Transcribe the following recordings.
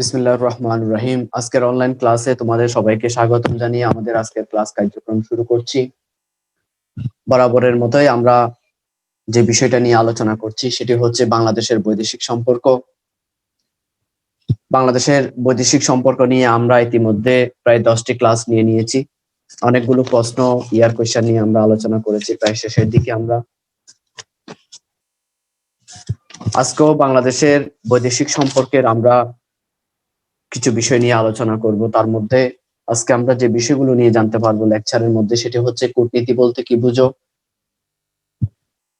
বিসমিল্লাহির রহমানির রহিম। আজকের অনলাইন ক্লাসে তোমাদের সবাইকে স্বাগতম জানিয়ে আমাদের আজকের ক্লাস কার্যক্রম শুরু করছি। বরাবরের মতোই আমরা যে বিষয়টা নিয়ে আলোচনা করছি সেটি হচ্ছে বাংলাদেশের বৈদেশিক সম্পর্ক। বাংলাদেশের বৈদেশিক সম্পর্ক নিয়ে আমরা ইতিমধ্যে প্রায় 10টি ক্লাস নিয়ে নিয়েছি। অনেকগুলো প্রশ্ন ইয়ার কোয়েশ্চেন নিয়ে আমরা আলোচনা করেছি, প্রায় শেষের দিকে আমরা। আজকেও বাংলাদেশের বৈদেশিক সম্পর্কের আমরা কিছু বিষয় নিয়ে আলোচনা করব। তার মধ্যে আজকে আমরা যে বিষয়গুলো নিয়ে জানতে পারবো লেকচারের মধ্যে সেটি হচ্ছে কূটনীতি বলতে কি বুঝো।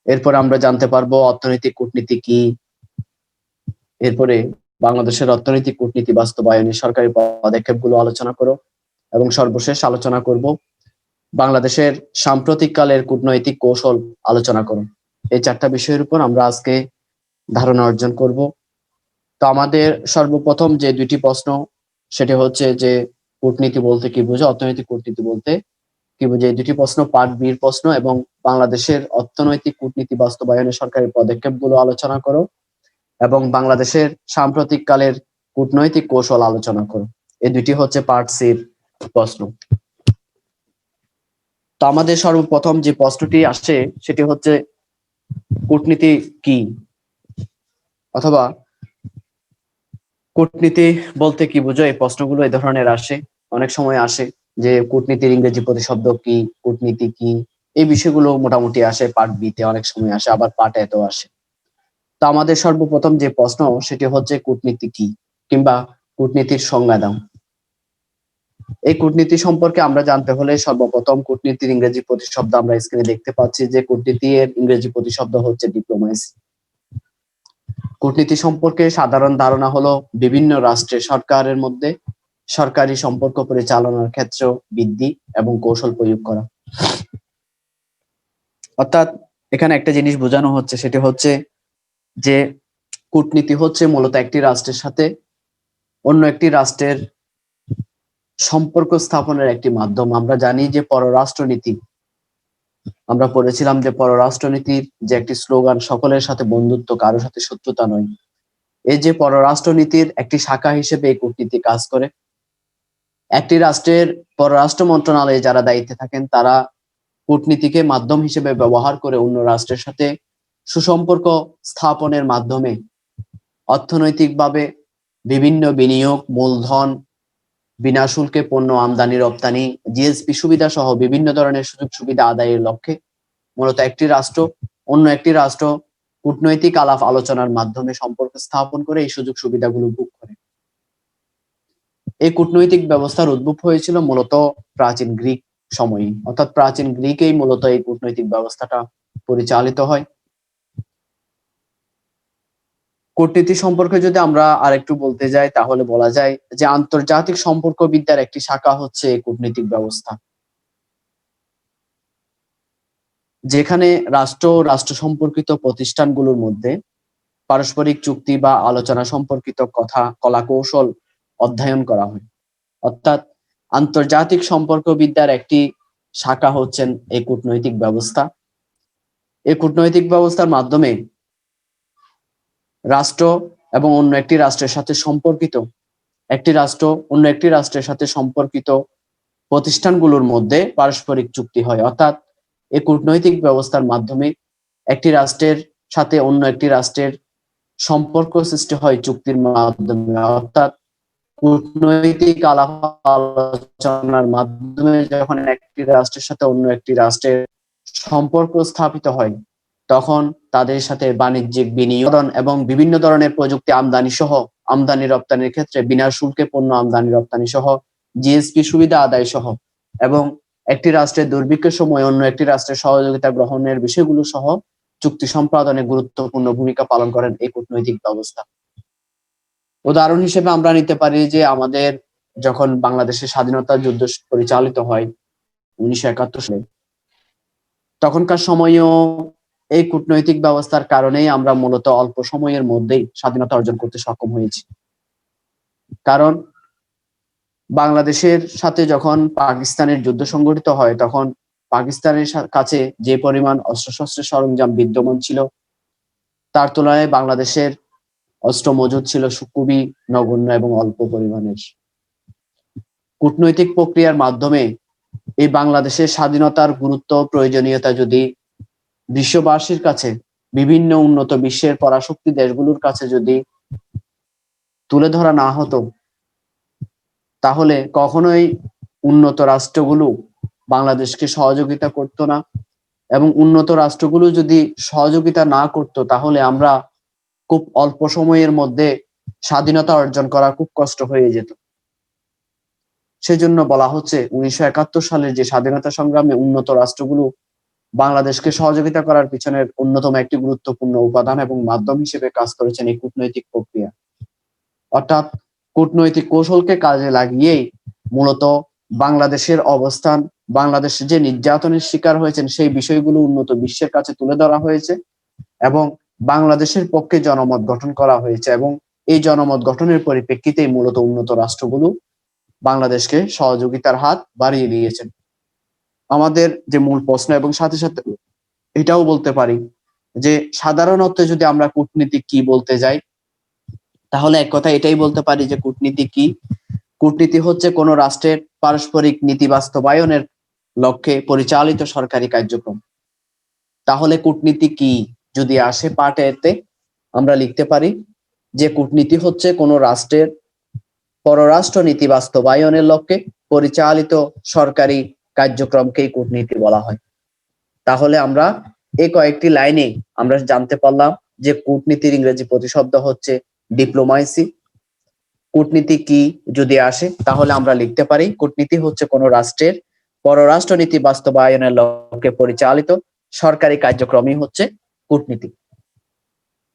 এরপর আমরা জানতে পারবো অর্থনৈতিক কূটনীতি কি। এরপরে বাংলাদেশের অর্থনৈতিক কূটনীতি বাস্তবায়নে সরকারি পদক্ষেপগুলো আলোচনা করো, এবং সর্বশেষ আলোচনা করব বাংলাদেশের সাম্প্রতিক কালের কূটনৈতিক কৌশল আলোচনা করো। এই 4টা বিষয়ের উপর আমরা আজকে ধারণা অর্জন করব। তো আমাদের সর্বপ্রথম যে 2টি প্রশ্ন সেটি হচ্ছে যে কূটনীতি বলতে কি বুঝো, অর্থনৈতিক কূটনীতি বলতে কি বুঝো। এই 2টি প্রশ্ন পার্ট বির প্রশ্ন, এবং বাংলাদেশের অর্থনৈতিক কূটনীতি বাস্তবায়নে সরকারি পদক্ষেপগুলো আলোচনা করো, এবং বাংলাদেশের সাম্প্রতিক কালের কূটনৈতিক কৌশল আলোচনা করো। এই 2টি হচ্ছে পার্ট সির প্রশ্ন। তো আমাদের সর্বপ্রথম যে প্রশ্নটি আসছে সেটি হচ্ছে কূটনীতি কি, অথবা কূটনীতি বলতে কি বুঝো। এই প্রশ্নগুলো এই ধরনের আসে, অনেক সময় আসে যে কূটনীতির ইংরেজি প্রতিশব্দ কি, কূটনীতি কি। এই বিষয়গুলো মোটামুটি আসে পার্ট বি তে, অনেক সময় আসে, আবার পার্ট এ তেও আসে। তো আমাদের সর্বপ্রথম যে প্রশ্ন সেটি হচ্ছে কূটনীতি কি, কিংবা কূটনীতির সংজ্ঞা দাও। এই কূটনীতি সম্পর্কে আমরা জানতে হলে সর্বপ্রথম কূটনীতির ইংরেজি প্রতিশব্দ আমরা স্ক্রিনে দেখতে পাচ্ছি যে কূটনীতির ইংরেজি প্রতিশব্দ হচ্ছে ডিপ্লোমেসি। কূটনীতি সম্পর্কে সাধারণ ধারণা হলো বিভিন্ন রাষ্ট্রের সরকারের মধ্যে সরকারি সম্পর্ক পরিচালনার ক্ষেত্রে বৃদ্ধি এবং কৌশল প্রয়োগ করা। অর্থাৎ এখানে একটা জিনিস বোঝানো হচ্ছে, সেটি হচ্ছে যে কূটনীতি হচ্ছে মূলত একটি রাষ্ট্রের সাথে অন্য একটি রাষ্ট্রের সম্পর্ক স্থাপনের একটি মাধ্যম। আমরা জানি যে পররাষ্ট্রনীতি, আমরা পড়েছিলাম যে পররাষ্ট্রনীতির যে একটি স্লোগান, সকলের সাথে বন্ধুত্ব, কারোর সাথে শত্রুতা নয়। এই যে পররাষ্ট্রনীতির একটি শাখা হিসেবে এই কূটনীতি কাজ করে। একটি রাষ্ট্রের পররাষ্ট্র মন্ত্রণালয়ে যারা দায়িত্বে থাকেন তারা কূটনীতিকে মাধ্যম হিসেবে ব্যবহার করে অন্য রাষ্ট্রের সাথে সুসম্পর্ক স্থাপনের মাধ্যমে অর্থনৈতিকভাবে বিভিন্ন বিনিয়োগ, মূলধন, বিনা শুল্কে পণ্য আমদানি রপ্তানি, জিএসপি সুবিধা সহ বিভিন্ন ধরনের সুযোগ সুবিধা আদায়ের লক্ষ্যে মূলত একটি রাষ্ট্র অন্য একটি রাষ্ট্র কূটনৈতিক আলাপ আলোচনার মাধ্যমে সম্পর্ক স্থাপন করে এই সুযোগ সুবিধাগুলো ভোগ করে। এই কূটনৈতিক ব্যবস্থার উদ্ভব হয়েছিল মূলত প্রাচীন গ্রিক সময়ে, অর্থাৎ প্রাচীন গ্রিকেই মূলত এই কূটনৈতিক ব্যবস্থাটা পরিচালিত হয়। কূটনীতি সম্পর্কে যদি আমরা আরেকটু বলতে যাই তাহলে বলা যায় যে আন্তর্জাতিক সম্পর্ক বিদ্যার একটি শাখা হচ্ছে কূটনৈতিক ব্যবস্থা, যেখানে রাষ্ট্র রাষ্ট্র সম্পর্কিত প্রতিষ্ঠানগুলোর মধ্যে পারস্পরিক চুক্তি বা আলোচনা সম্পর্কিত কথা কলা কৌশল অধ্যয়ন করা হয়। অর্থাৎ আন্তর্জাতিক সম্পর্ক বিদ্যার একটি শাখা হচ্ছেন এই কূটনৈতিক ব্যবস্থা। এই কূটনৈতিক ব্যবস্থার মাধ্যমে রাষ্ট্র এবং অন্য একটি রাষ্ট্রের সাথে সম্পর্কিত একটি রাষ্ট্র অন্য একটি রাষ্ট্রের সাথে সম্পর্কিত প্রতিষ্ঠানগুলোর মধ্যে পারস্পরিক চুক্তি হয়। অর্থাৎ এই কূটনৈতিক ব্যবস্থার মাধ্যমে একটি রাষ্ট্রের সাথে অন্য একটি রাষ্ট্রের সম্পর্ক সৃষ্টি হয় চুক্তির মাধ্যমে। অর্থাৎ কূটনৈতিক আলাপ আলোচনার মাধ্যমে যখন একটি রাষ্ট্রের সাথে অন্য একটি রাষ্ট্রের সম্পর্ক স্থাপিত হয় তখন তাদের সাথে বাণিজ্যিক বিনিয়োগ এবং বিভিন্ন ধরনের প্রযুক্তি আমদানি সহ আমদানি রপ্তানির ক্ষেত্রে বিনা শুল্কে পণ্য আমদানি রপ্তানি সহ জিএসপি সুবিধা আদায় সহ, এবং একটি রাষ্ট্রের দুর্ভিক্ষের সময় অন্য একটি রাষ্ট্রের সহযোগিতা গ্রহণের বিষয়গুলো সহ চুক্তি সম্পাদনে গুরুত্বপূর্ণ ভূমিকা পালন করেন এই কূটনৈতিক ব্যবস্থা। উদাহরণ হিসেবে আমরা নিতে পারি যে আমাদের যখন বাংলাদেশের স্বাধীনতা যুদ্ধ পরিচালিত হয় 1971 সালে, তখনকার সময়ও এই কূটনৈতিক ব্যবস্থার কারণেই আমরা মূলত অল্প সময়ের মধ্যেই স্বাধীনতা অর্জন করতে সক্ষম হয়েছি। কারণ বাংলাদেশের সাথে যখন পাকিস্তানের যুদ্ধ সংঘটিত হয় তখন পাকিস্তানের কাছে যে পরিমাণ অস্ত্রশস্ত্রের সরঞ্জাম বিদ্যমান ছিল তার তুলনায় বাংলাদেশের অস্ত্র মজুদ ছিল খুবই নগণ্য এবং অল্প পরিমাণের। কূটনৈতিক প্রক্রিয়ার মাধ্যমে এই বাংলাদেশের স্বাধীনতার গুরুত্ব প্রয়োজনীয়তা যদি বিশ্ববাসীর কাছে, বিভিন্ন উন্নত বিশ্বের পরাশক্তি দেশগুলোর কাছে যদি তুলে ধরা না হতো, তাহলে কখনোই উন্নত রাষ্ট্রগুলো বাংলাদেশকে সহযোগিতা করতো না, এবং উন্নত রাষ্ট্রগুলো যদি সহযোগিতা না করতো তাহলে আমরা খুব অল্প সময়ের মধ্যে স্বাধীনতা অর্জন করা খুব কষ্ট হয়ে যেত। সেজন্য বলা হচ্ছে 1971 সালের যে স্বাধীনতা সংগ্রামে উন্নত রাষ্ট্রগুলো বাংলাদেশকে সহযোগিতা করার পিছনের অন্যতম একটি গুরুত্বপূর্ণ উপাদান এবং মাধ্যম হিসেবে কাজ করেছেন এই কূটনৈতিক প্রক্রিয়া। অর্থাৎ কূটনৈতিক কৌশলকে কাজে লাগিয়েই মূলত বাংলাদেশের অবস্থান, বাংলাদেশ যে নির্যাতনের শিকার হয়েছেন সেই বিষয়গুলো উন্নত বিশ্বের কাছে তুলে ধরা হয়েছে এবং বাংলাদেশের পক্ষে জনমত গঠন করা হয়েছে, এবং এই জনমত গঠনের পরিপ্রেক্ষিতেই মূলত উন্নত রাষ্ট্রগুলো বাংলাদেশকে সহযোগিতার হাত বাড়িয়ে দিয়েছেন। আমাদের যে মূল প্রশ্ন, এবং সাথে সাথে এটাও বলতে পারি যে সাধারণত যদি আমরা কূটনীতি কি বলতে যাই, তাহলে এক কথা এটাই বলতে পারি যে কূটনীতি কি? কূটনীতি হচ্ছে কোন রাষ্ট্রের পারস্পরিক নীতি বাস্তবায়নের লক্ষ্যে পরিচালিত সরকারি কার্যক্রম। তাহলে কূটনীতি কি যদি আসে পার্ট এতে, আমরা লিখতে পারি যে কূটনীতি হচ্ছে কোন রাষ্ট্রের পররাষ্ট্র নীতি বাস্তবায়নের লক্ষ্যে পরিচালিত সরকারি কার্যক্রমকেই কূটনীতি বলা হয়। তাহলে আমরা এই কয়েকটি লাইনে আমরা জানতে পারলাম যে কূটনীতির ইংরেজি প্রতিশব্দ হচ্ছে ডিপ্লোমাসি। কূটনীতি কি যদি আসে, তাহলে আমরা লিখতে পারি কূটনীতি হচ্ছে কোন রাষ্ট্রের পররাষ্ট্র নীতি বাস্তবায়নের লক্ষ্যে পরিচালিত সরকারি কার্যক্রমই হচ্ছে কূটনীতি।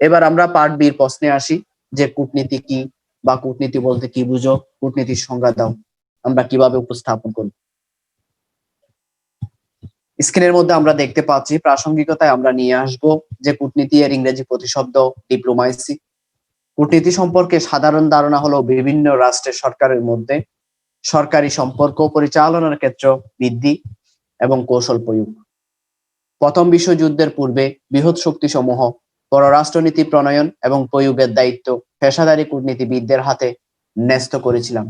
এবার আমরা পার্ট বির প্রশ্নে আসি যে কূটনীতি কি, বা কূটনীতি বলতে কি বুঝো, কূটনীতির সংজ্ঞা দাও, আমরা কিভাবে উপস্থাপন করব। স্ক্রিনের মধ্যে আমরা দেখতে পাচ্ছি, প্রাসঙ্গিকতায় আমরা নিয়ে আসব যে কূটনীতি এর ইংরেজি প্রতিশব্দ ডিপ্লোমাসি। কূটনীতি সম্পর্কে সাধারণ ধারণা হলো বিভিন্ন রাষ্ট্রের সরকারের মধ্যে সরকারি সম্পর্ক পরিচালনার ক্ষেত্র বৃদ্ধি এবং কৌশল প্রয়োগ। প্রথম বিশ্বযুদ্ধের পূর্বে বৃহৎ শক্তি সমূহ পররাষ্ট্রনীতি প্রণয়ন এবং প্রয়োগের দায়িত্ব পেশাদারী কূটনীতিবিদদের হাতে ন্যস্ত করেছিলাম।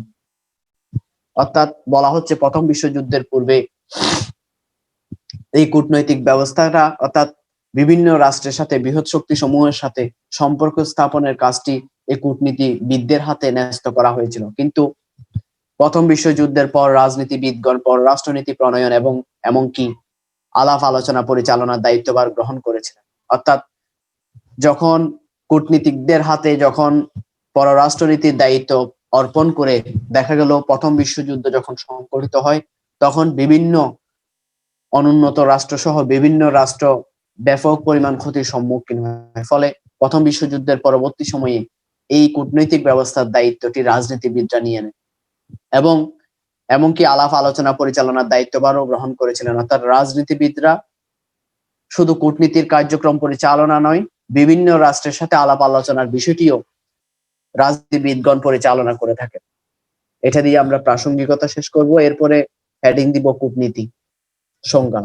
অর্থাৎ বলা হচ্ছে প্রথম বিশ্বযুদ্ধের পূর্বে এই কূটনৈতিক ব্যবস্থাটা, অর্থাৎ বিভিন্ন রাষ্ট্রের সাথে, বৃহৎ শক্তি সমূহের সাথে সম্পর্ক স্থাপনের কাজটি এই কূটনীতিবিদদের হাতে ন্যস্ত করা হয়েছিল। কিন্তু প্রথম বিশ্বযুদ্ধের পর রাজনীতিবিদগণ পররাষ্ট্রনীতি প্রণয়ন এবং এমনকি আলাপ আলোচনা পরিচালনার দায়িত্বভার গ্রহণ করেছিলেন। অর্থাৎ যখন কূটনীতিকদের হাতে যখন পররাষ্ট্রনীতির দায়িত্ব অর্পণ করে দেখা গেল প্রথম বিশ্বযুদ্ধ যখন সংঘটিত হয়, তখন বিভিন্ন অনুন্নত রাষ্ট্র সহ বিভিন্ন রাষ্ট্র ব্যাপক পরিমাণ ক্ষতির সম্মুখীন হয়। ফলে প্রথম বিশ্বযুদ্ধের পরবর্তী সময়ে এই কূটনৈতিক ব্যবস্থার দায়িত্বটি রাজনীতিবিদরা নিয়ে নেন এবং এমনকি আলাপ আলোচনা পরিচালনার দায়িত্বভারও গ্রহণ করেছিলেন। অর্থাৎ রাজনীতিবিদরা শুধু কূটনীতির কার্যক্রম পরিচালনা নয়, বিভিন্ন রাষ্ট্রের সাথে আলাপ আলোচনার বিষয়টিও রাজনীতিবিদগণ পরিচালনা করে থাকেন। এটা দিয়ে আমরা প্রাসঙ্গিকতা শেষ করব, এরপরে হেডিং দিব কূটনীতি সংজ্ঞা।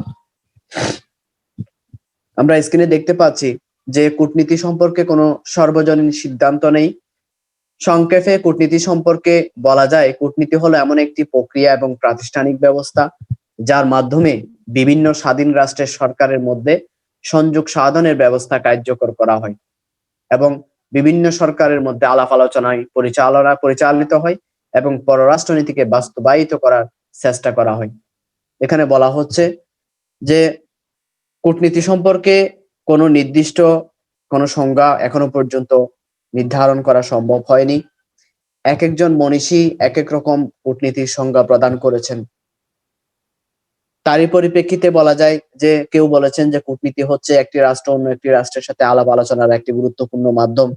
আমরা স্ক্রিনে দেখতে পাচ্ছি যে কূটনীতি সম্পর্কে কোনো সর্বজনীন সিদ্ধান্ত নেই। সংক্ষেপে কূটনীতি সম্পর্কে বলা যায়, কূটনীতি হলো এমন একটি প্রক্রিয়া এবং প্রাতিষ্ঠানিক ব্যবস্থা যার মাধ্যমে বিভিন্ন স্বাধীন রাষ্ট্রের সরকারের মধ্যে সংযোগ সাধনের ব্যবস্থা কার্যকর করা হয় এবং বিভিন্ন সরকারের মধ্যে আলাপ আলোচনায় পরিচালিত হয় এবং পররাষ্ট্রনীতিকে বাস্তবায়িত করার চেষ্টা করা হয়। এখানে বলা হচ্ছে যে কূটনীতি সম্পর্কে কোনো নির্দিষ্ট কোনো সংজ্ঞা এখনো পর্যন্ত নির্ধারণ করা সম্ভব হয়নি। এক একজন মনীষী এক এক রকম কূটনীতির সংজ্ঞা প্রদান করেছেন। তারই পরিপ্রেক্ষিতে বলা যায় যে কেউ বলেছেন যে কূটনীতি হচ্ছে একটি রাষ্ট্র অন্য একটি রাষ্ট্রের সাথে আলাপ আলোচনার একটি গুরুত্বপূর্ণ মাধ্যম।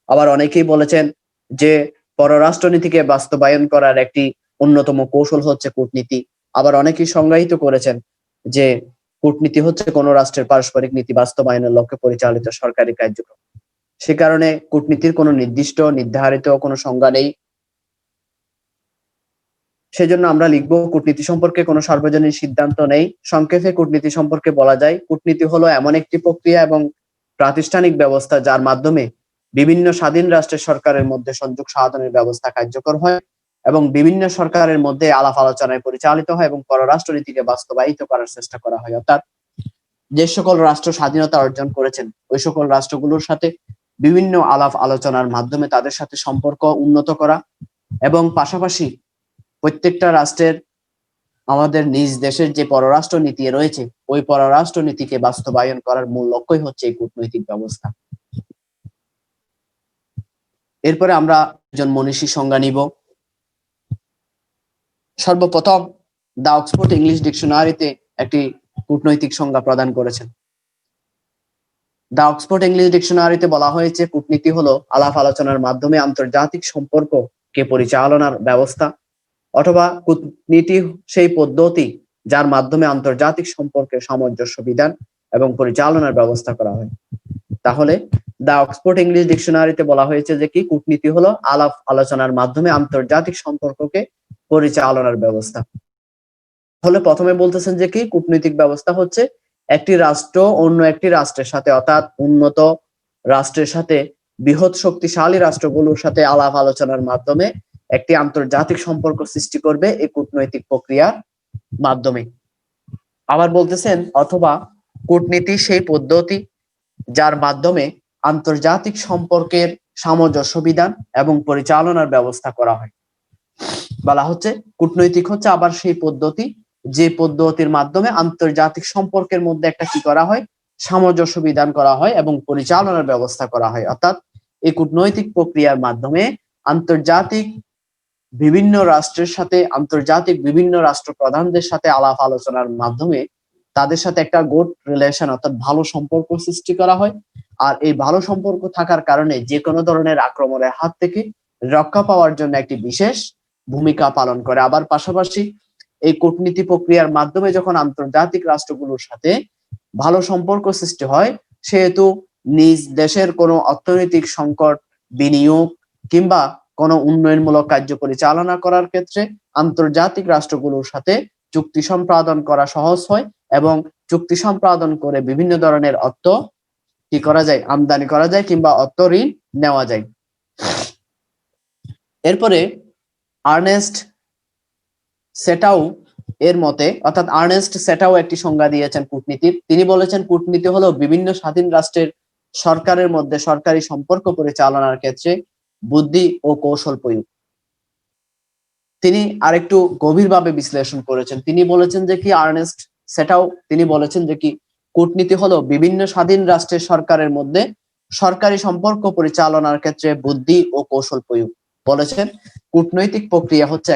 আবার অনেকেই বলেছেন যে পররাষ্ট্রনীতিকে বাস্তবায়ন করার একটি অন্যতম কৌশল হচ্ছে কূটনীতি। আবার অনেকেই সংজ্ঞায়িত করেছেন যে কূটনীতি হচ্ছে কোন রাষ্ট্রের পারস্পরিক নীতি বাস্তবায়নের লক্ষ্যে পরিচালিত সরকারি কার্যক্রম। সে কারণে কূটনীতির কোনো নির্দিষ্ট নির্ধারিত কোনো সংজ্ঞা নেই। সেজন্য আমরা লিখব কূটনীতি সম্পর্কে কোনো সার্বজনীন সিদ্ধান্ত নেই। সংক্ষেপে কূটনীতি সম্পর্কে বলা যায়, কূটনীতি হলো এমন একটি প্রক্রিয়া এবং প্রাতিষ্ঠানিক ব্যবস্থা যার মাধ্যমে বিভিন্ন স্বাধীন রাষ্ট্রের সরকারের মধ্যে সংযোগ সাধনের ব্যবস্থা কার্যকর হয় এবং বিভিন্ন সরকারের মধ্যে আলাপ আলোচনায় পরিচালিত হয় এবং পররাষ্ট্রনীতিকে বাস্তবায়িত করার চেষ্টা করা হয়। অর্থাৎ যে সকল রাষ্ট্র স্বাধীনতা অর্জন করেছেন ওই সকল রাষ্ট্রগুলোর সাথে বিভিন্ন আলাপ আলোচনার মাধ্যমে তাদের সাথে সম্পর্ক উন্নত করা এবং পাশাপাশি প্রত্যেকটা রাষ্ট্রের আমাদের নিজ দেশের যে পররাষ্ট্র নীতি রয়েছে ওই পররাষ্ট্র নীতিকে বাস্তবায়ন করার মূল লক্ষ্যই হচ্ছে এই কূটনৈতিক ব্যবস্থা। এরপরে আমরা একজন মনীষী সংজ্ঞা নিব। সর্বপ্রথম দা অক্সফোর্ড ইংলিশ ডিকশনারিতে একটি কূটনৈতিক সংজ্ঞা প্রদান করেছেন। দা অক্সফোর্ড ইংলিশ ডিকশনারিতে বলা হয়েছে কূটনীতি হলো আলাপ আলোচনার মাধ্যমে আন্তর্জাতিক সম্পর্ককে পরিচালনার ব্যবস্থা, অথবা কূটনীতি সেই পদ্ধতি যার মাধ্যমে আন্তর্জাতিক সম্পর্কের সামঞ্জস্য বিধান এবং পরিচালনার ব্যবস্থা করা হয়। তাহলে দা অক্সফোর্ড ইংলিশ ডিকশনারিতে বলা হয়েছে যে কি কূটনীতি হলো আলাপ আলোচনার মাধ্যমে আন্তর্জাতিক সম্পর্ককে পরিচালনার ব্যবস্থা। তাহলে প্রথমে বলতেছেন যে কি কূটনৈতিক ব্যবস্থা হচ্ছে একটি রাষ্ট্র অন্য একটি রাষ্ট্রের সাথে অর্থাৎ উন্নত রাষ্ট্রের সাথে বৃহৎ শক্তিশালী রাষ্ট্রগুলোর সাথে আলাপ আলোচনার মাধ্যমে একটি আন্তর্জাতিক সম্পর্ক সৃষ্টি করবে এই কূটনৈতিক প্রক্রিয়ার মাধ্যমে। আবার বলতেছেন অথবা কূটনীতি সেই পদ্ধতি যার মাধ্যমে আন্তর্জাতিক সম্পর্কের সামঞ্জস্য বিধান এবং পরিচালনার ব্যবস্থা করা হয়। বলা হচ্ছে কূটনৈতিক হচ্ছে আবার সেই পদ্ধতি যে পদ্ধতির মাধ্যমে আন্তর্জাতিক সম্পর্কের মধ্যে একটা কি করা হয় সামঞ্জস্য বিধান করা হয় এবং পরিচালনার ব্যবস্থা করা হয়। অর্থাৎ এই কূটনৈতিক প্রক্রিয়ার মাধ্যমে আন্তর্জাতিক বিভিন্ন রাষ্ট্রের সাথে আন্তর্জাতিক বিভিন্ন রাষ্ট্র প্রধানদের সাথে আলাপ আলোচনার মাধ্যমে তাদের সাথে একটা গুড রিলেশন অর্থাৎ ভালো সম্পর্ক সৃষ্টি করা হয়। আর এই ভালো সম্পর্ক থাকার কারণে যে কোনো ধরনের আক্রমণের হাত থেকে রক্ষা পাওয়ার জন্য একটি বিশেষ ভূমিকা পালন করে। আবার পাশাপাশি এই কূটনীতি প্রক্রিয়ার মাধ্যমে যখন আন্তর্জাতিক রাষ্ট্রগুলোর সাথে ভালো সম্পর্ক সৃষ্টি হয় সেহেতু নিজ দেশের কোনো অর্থনৈতিক সংকট, বিনিয়োগ কিংবা কোনো উন্নয়নমূলক কার্য পরিচালনা করার ক্ষেত্রে আন্তর্জাতিক রাষ্ট্রগুলোর সাথে চুক্তি সম্পাদন করা সহজ হয় এবং চুক্তি সম্পাদন করে বিভিন্ন ধরনের অর্থ কি করা যায় আমদানি করা যায় কিংবা অর্থ ঋণ নেওয়া যায়। এরপরে আর্নেস্ট সেটাও এর মতে অর্থাৎ আর্নেস্ট সেটাও একটি সংজ্ঞা দিয়েছেন কূটনীতির। তিনি বলেছেন কূটনীতি হলো বিভিন্ন স্বাধীন রাষ্ট্রের সরকারের মধ্যে সরকারি সম্পর্ক পরিচালনার ক্ষেত্রে বুদ্ধি ও কৌশল প্রয়োগ। তিনি আরেকটু গভীরভাবে বিশ্লেষণ করেছেন। তিনি বলেছেন যে কি আর্নেস্ট সেটাও তিনি বলেছেন যে কি কূটনীতি হলো বিভিন্ন স্বাধীন রাষ্ট্রের সরকারের মধ্যে সরকারি সম্পর্ক পরিচালনার ক্ষেত্রে বুদ্ধি ও কৌশল প্রয়োগ। বলেছেন কূটনৈতিক প্রক্রিয়া হচ্ছে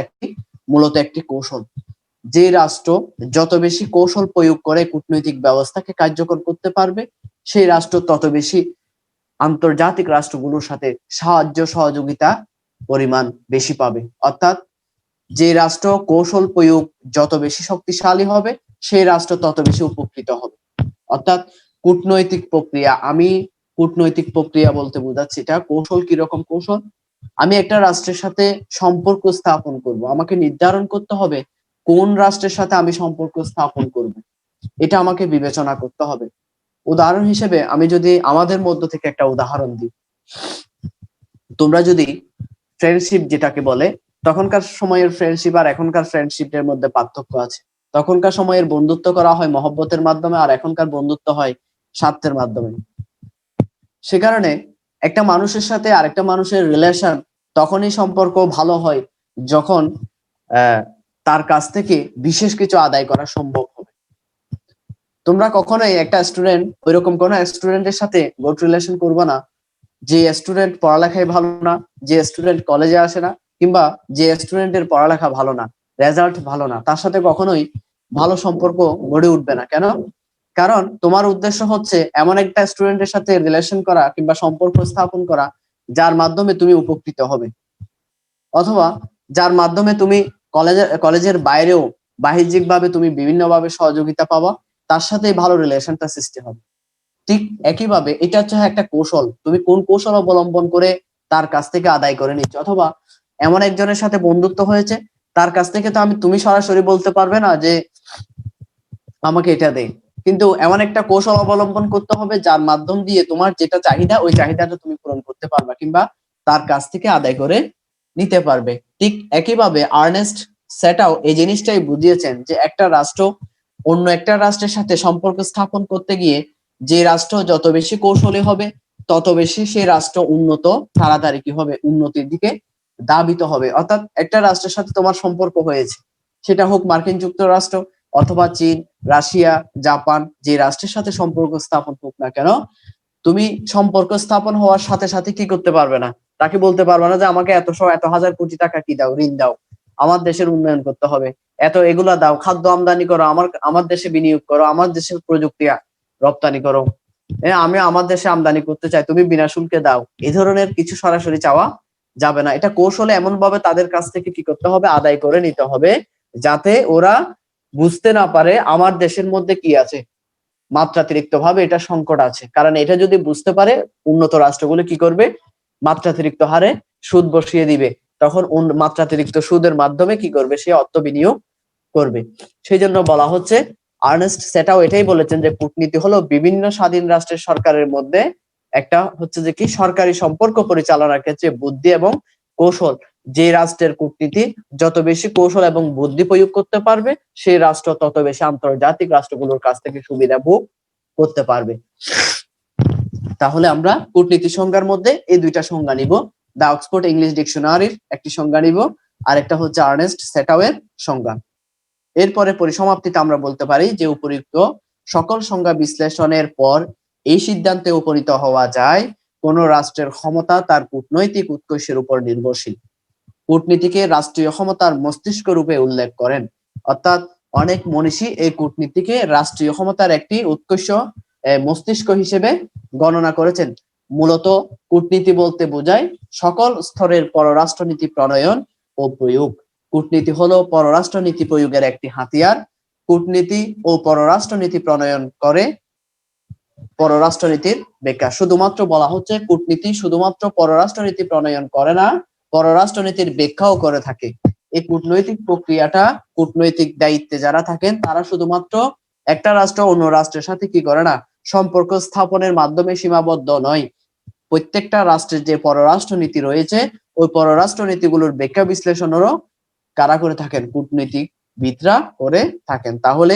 মূলত একটি কৌশল। যে রাষ্ট্র যত বেশি কৌশল প্রয়োগ করে কূটনৈতিক ব্যবস্থাকে কার্যকর করতে পারবে সেই রাষ্ট্র তত বেশি আন্তর্জাতিক রাষ্ট্রগুলোর সাথে সাহায্য সহযোগিতা পরিমাণ বেশি পাবে। অর্থাৎ যে রাষ্ট্র কৌশল প্রয়োগ যত বেশি শক্তিশালী হবে সেই রাষ্ট্র তত বেশি উপকৃত হবে। অর্থাৎ কূটনৈতিক প্রক্রিয়া, আমি কূটনৈতিক প্রক্রিয়া বলতে বোঝাচ্ছি এটা কৌশল। কিরকম কৌশল? আমি একটা রাষ্ট্রের সাথে সম্পর্ক স্থাপন করব, আমাকে নির্ধারণ করতে হবে কোন রাষ্ট্রের সাথে আমি সম্পর্ক স্থাপন করব, এটা আমাকে বিবেচনা করতে হবে। উদাহরণ হিসেবে আমি যদি আমাদের মধ্য থেকে একটা উদাহরণ দিই, তোমরা যদি ফ্রেন্ডশিপ যেটাকে বলে, তখনকার সময়ের ফ্রেন্ডশিপ আর এখনকার ফ্রেন্ডশিপের মধ্যে পার্থক্য আছে। তখনকার সময়ের বন্ধুত্ব করা হয় মহব্বতের মাধ্যমে আর এখনকার বন্ধুত্ব হয় স্বার্থের মাধ্যমে। সে কারণে একটা মানুষের সাথে আরেকটা মানুষের রিলেশন তখনই সম্পর্ক ভালো হয় যখন তার কাছ থেকে বিশেষ কিছু আদায় করা সম্ভব হবে। তোমরা কখনোই একটা স্টুডেন্ট ওইরকম কোন স্টুডেন্টের সাথে গুড রিলেশন করবে না যে স্টুডেন্ট পড়ালেখায় ভালো না, যে স্টুডেন্ট কলেজে আসে না, কিংবা যে স্টুডেন্টের পড়ালেখা ভালো না, রেজাল্ট ভালো না, তার সাথে কখনোই ভালো সম্পর্ক গড়ে উঠবে না। কেন? কারণ তোমার উদ্দেশ্য হচ্ছে এমন একটা স্টুডেন্টের সাথে রিলেশন করা কিংবা সম্পর্ক স্থাপন করা যার মাধ্যমে তুমি উপকৃত হবে, অথবা যার মাধ্যমে তুমি কলেজের বাইরেও বাহ্যিকভাবে তুমি বিভিন্নভাবে সহযোগিতা পাবা, তার সাথে ভালো রিলেশনটা সৃষ্টি হবে। ঠিক একইভাবে এটা হচ্ছে একটা কৌশল, তুমি কোন কৌশল অবলম্বন করে তার কাছ থেকে আদায় করে নিচ্ছ। অথবা এমন একজনের সাথে বন্ধুত্ব হয়েছে, তার কাছ থেকে তো তুমি সরাসরি বলতে পারবে না যে আমাকে এটা দে, কিন্তু এমন একটা কৌশল অবলম্বন করতে হবে যার মাধ্যম দিয়ে তোমার যেটা চাহিদা ওই চাহিদাটা তুমি পূরণ করতে পারবা কিংবা তার কাছ থেকে আদায় করে নিতে পারবে। ঠিক একইভাবে আর্নেস্ট সেটাও এই জিনিসটাই বুঝিয়েছেন যে একটা রাষ্ট্র অন্য একটা রাষ্ট্রের সাথে সম্পর্ক স্থাপন করতে গিয়ে যে রাষ্ট্র যত বেশি কৌশলী হবে তত বেশি সেই রাষ্ট্র উন্নত তাড়াতাড়ি কি হবে উন্নতির দিকে ধাবিত হবে। অর্থাৎ একটা রাষ্ট্রের সাথে তোমার সম্পর্ক হয়েছে, সেটা হোক মার্কিন যুক্তরাষ্ট্র অথবা চীন, রাশিয়া, জাপান, যে রাষ্ট্রের সাথে সম্পর্ক স্থাপন হোক না কেন, তুমি সম্পর্ক স্থাপন হওয়ার সাথে সাথে কি করতে পারবে না, তাকে বলতে পারবে না যে আমাকে এত হাজার কোটি টাকা কি দাও, ঋণ দাও, আমার দেশের উন্নয়ন করতে হবে, এত এগুলা দাও, খাদ্য আমদানি করো, আমার দেশে বিনিয়োগ করো, আমার দেশের প্রযুক্তি রপ্তানি করো, আমি আমার দেশে আমদানি করতে চাই, তুমি বিনা শুল্কে দাও। এই ধরনের কিছু সরাসরি চাওয়া যাবে না। এটা কৌশলে এমন ভাবে তাদের কাছ থেকে কি করতে হবে, আদায় করে নিতে হবে যাতে ওরা বুঝতে না পারে আমার দেশের মধ্যে কি আছে, মাত্রাতিরিক্ত ভাবে এটা সংকট আছে। কারণ এটা যদি বুঝতে পারে উন্নত রাষ্ট্রগুলো কি করবে, মাত্রাতিরিক্ত হারে সুদ বসিয়ে দিবে, তখন মাত্রাতিরিক্ত সুদের মাধ্যমে কি করবে, সে অর্থ বিনিয়োগ করবে। সেই জন্য বলা হচ্ছে, আর্নেস্ট সেটাও এটাই বলেছেন যে কূটনীতি হলো বিভিন্ন স্বাধীন রাষ্ট্রের সরকারের মধ্যে একটা হচ্ছে যে কি সরকারি সম্পর্ক পরিচালনার ক্ষেত্রে বুদ্ধি এবং কৌশল। যে রাষ্ট্রের কূটনীতি যত বেশি কৌশল এবং বুদ্ধি প্রয়োগ করতে পারবে সেই রাষ্ট্র তত বেশি আন্তর্জাতিক রাষ্ট্রগুলোর কাছ থেকে সুবিধা ভোগ করতে পারবে। তাহলে আমরা কূটনীতি সংজ্ঞার মধ্যে এই দুইটা সংজ্ঞা নিব, দা অক্সফোর্ড ইংলিশ ডিকশনারির একটি সংজ্ঞা নিব, আর একটা হচ্ছে আর্নেস্ট সেটাওয়ের সংজ্ঞা। এরপরে পরিসমাপ্তিতে আমরা বলতে পারি যে উপরিউক্ত সকল সংজ্ঞা বিশ্লেষণের পর এই সিদ্ধান্তে উপনীত হওয়া যায় কোন রাষ্ট্রের ক্ষমতা তার কূটনৈতিক উৎকর্ষের উপর নির্ভরশীল। কূটনীতিকে রাষ্ট্রীয় ক্ষমতার মস্তিষ্ক রূপে উল্লেখ করেন। অর্থাৎ অনেক মনীষী এই কূটনীতিকে রাষ্ট্রীয় ক্ষমতার একটি উৎকর্ষ মস্তিষ্ক হিসেবে গণনা করেছেন। মূলত কূটনীতি বলতে বোঝায় সকল স্তরের পররাষ্ট্রনীতি প্রণয়ন ও প্রয়োগ। কূটনীতি হলো পররাষ্ট্রনীতি প্রয়োগের একটি হাতিয়ার। কূটনীতি ও পররাষ্ট্রনীতি প্রণয়ন করে পররাষ্ট্রনীতির ব্যাখ্যা। শুধুমাত্র বলা হচ্ছে কূটনীতি শুধুমাত্র পররাষ্ট্রনীতি প্রণয়ন করে না, পররাষ্ট্রনীতির ব্যাখ্যাও করে থাকে। এই কূটনৈতিক প্রক্রিয়াটা কূটনৈতিক দায়িত্বে যারা থাকেন তারা শুধুমাত্র একটা রাষ্ট্র অন্য রাষ্ট্রের সাথে কি করে না, সম্পর্ক স্থাপনের মাধ্যমে সীমাবদ্ধ নয়। প্রত্যেকটা রাষ্ট্রের যে পররাষ্ট্রনীতি রয়েছে ওই পররাষ্ট্রনীতিগুলোর ব্যাখ্যা বিশ্লেষণেরও কারা করে থাকেন, কূটনীতিবিদরা করে থাকেন। তাহলে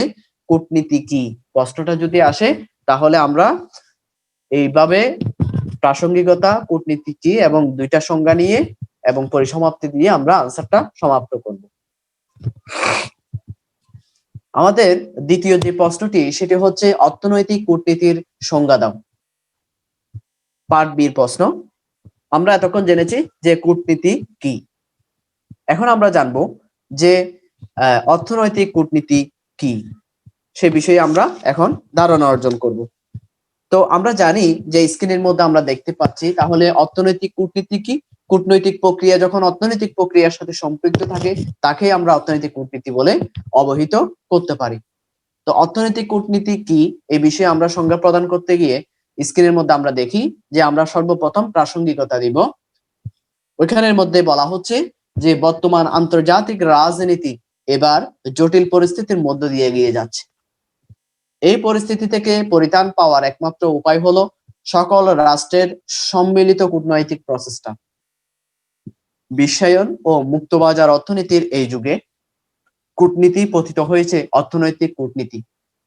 কূটনীতি কি প্রশ্নটা যদি আসে তাহলে আমরা এইভাবে প্রাসঙ্গিকতা, কূটনীতি কি এবং দুইটা সংজ্ঞা নিয়ে এবং পরিসমাপ্তি দিয়ে আমরা আনসারটা সমাপ্ত করব। আমাদের দ্বিতীয় যে প্রশ্নটি সেটি হচ্ছে অর্থনৈতিক কূটনীতির সংজ্ঞা দাও। পার্ট বি এর প্রশ্ন। আমরা এতক্ষণ জেনেছি যে কূটনীতি কি, এখন আমরা জানবো যে অর্থনৈতিক কূটনীতি কি, সে বিষয়ে আমরা এখন ধারণা অর্জন করব। তো আমরা জানি যে স্ক্রিনের মধ্যে আমরা দেখতে পাচ্ছি, তাহলে অর্থনৈতিক কূটনীতি কি, কূটনৈতিক প্রক্রিয়া যখন অর্থনৈতিক প্রক্রিয়ার সাথে সম্পৃক্ত থাকে তাকে আমরা অর্থনৈতিক কূটনীতি বলে অবহিত করতে পারি। তো অর্থনৈতিক কূটনীতি কি এই বিষয়ে আমরা সংজ্ঞা প্রদান করতে গিয়ে স্ক্রিনের মধ্যে আমরা দেখি যে আমরা সর্বপ্রথম প্রাসঙ্গিকতা দিব। ওইখানের মধ্যে বলা হচ্ছে যে বর্তমান আন্তর্জাতিক রাজনীতি এবার জটিল পরিস্থিতির মধ্য দিয়ে এগিয়ে যাচ্ছে। এই পরিস্থিতি থেকে পরিত্রাণ পাওয়ার একমাত্র উপায় হলো সকল রাষ্ট্রের সম্মিলিত কূটনৈতিক প্রচেষ্টা। বিশ্বায়ন ও মুক্তবাজার অর্থনীতির এই যুগে কূটনীতি পতিত হয়েছে অর্থনৈতিক কূটনীতি।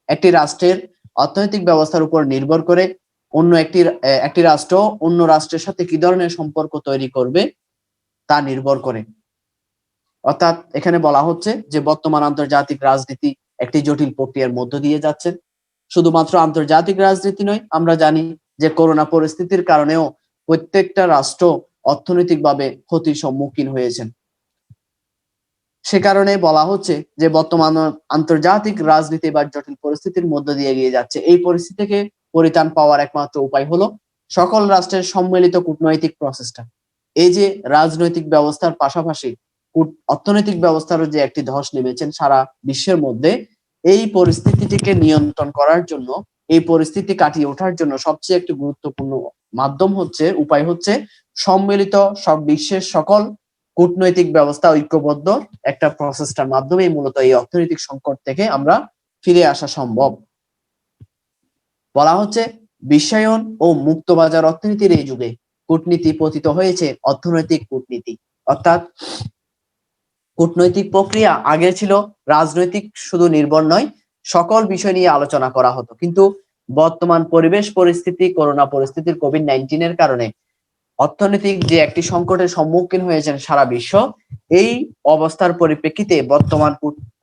একটি রাষ্ট্রের অর্থনৈতিক ব্যবস্থার উপর নির্ভর করে অন্য একটি রাষ্ট্র অন্য রাষ্ট্রের সাথে কি ধরনের সম্পর্ক তৈরি করবে তা নির্ভর করে। অর্থাৎ এখানে বলা হচ্ছে যে বর্তমান আন্তর্জাতিক রাজনীতি একটি জটিল প্রক্রিয়ার মধ্য দিয়ে যাচ্ছে। শুধুমাত্র আন্তর্জাতিক রাজনীতি নয়, আমরা জানি যে করোনা পরিস্থিতির কারণেও প্রত্যেকটা রাষ্ট্র অর্থনৈতিকভাবে ক্ষতির সম্মুখীন হয়েছেন। সে কারণে বলা হচ্ছে যে বর্তমান আন্তর্জাতিক রাজনীতি বা জটিল পরিস্থিতির মধ্য দিয়ে এগিয়ে যাচ্ছে। এই পরিস্থিতি থেকে পরিত্রাণ পাওয়ার একমাত্র উপায় হলো সকল রাষ্ট্রের সম্মিলিত কূটনৈতিক প্রচেষ্টা। এই যে রাজনৈতিক ব্যবস্থার পাশাপাশি অর্থনৈতিক ব্যবস্থারও যে একটি ধস নেমেছেন সারা বিশ্বের মধ্যে, এই পরিস্থিতিটিকে নিয়ন্ত্রণ করার জন্য, এই পরিস্থিতি কাটিয়ে ওঠার জন্য সবচেয়ে একটি গুরুত্বপূর্ণ মাধ্যম হচ্ছে, উপায় হচ্ছে সম্মিলিত সব বিশ্বের সকল কূটনৈতিক ব্যবস্থা ঐক্যবদ্ধ একটা প্রচেষ্টার মাধ্যমে মূলত এই অর্থনৈতিক সংকট থেকে আমরা ফিরে আসা সম্ভব। বলা হচ্ছে বিশ্বায়ন ও মুক্তবাজার অর্থনীতির এই যুগে কূটনীতি পতিত হয়েছে অর্থনৈতিক কূটনীতি। অর্থাৎ কূটনৈতিক প্রক্রিয়া আগে ছিল রাজনৈতিক শুধু নির্ভর নয়, সকল বিষয় নিয়ে আলোচনা করা হতো, কিন্তু বর্তমান পরিবেশ পরিস্থিতি, করোনা পরিস্থিতির কোভিড-19 এর কারণে অর্থনৈতিক যে একটি সংকটের সম্মুখীন হয়েছেন সারা বিশ্ব, এই অবস্থার পরিপ্রেক্ষিতে বর্তমান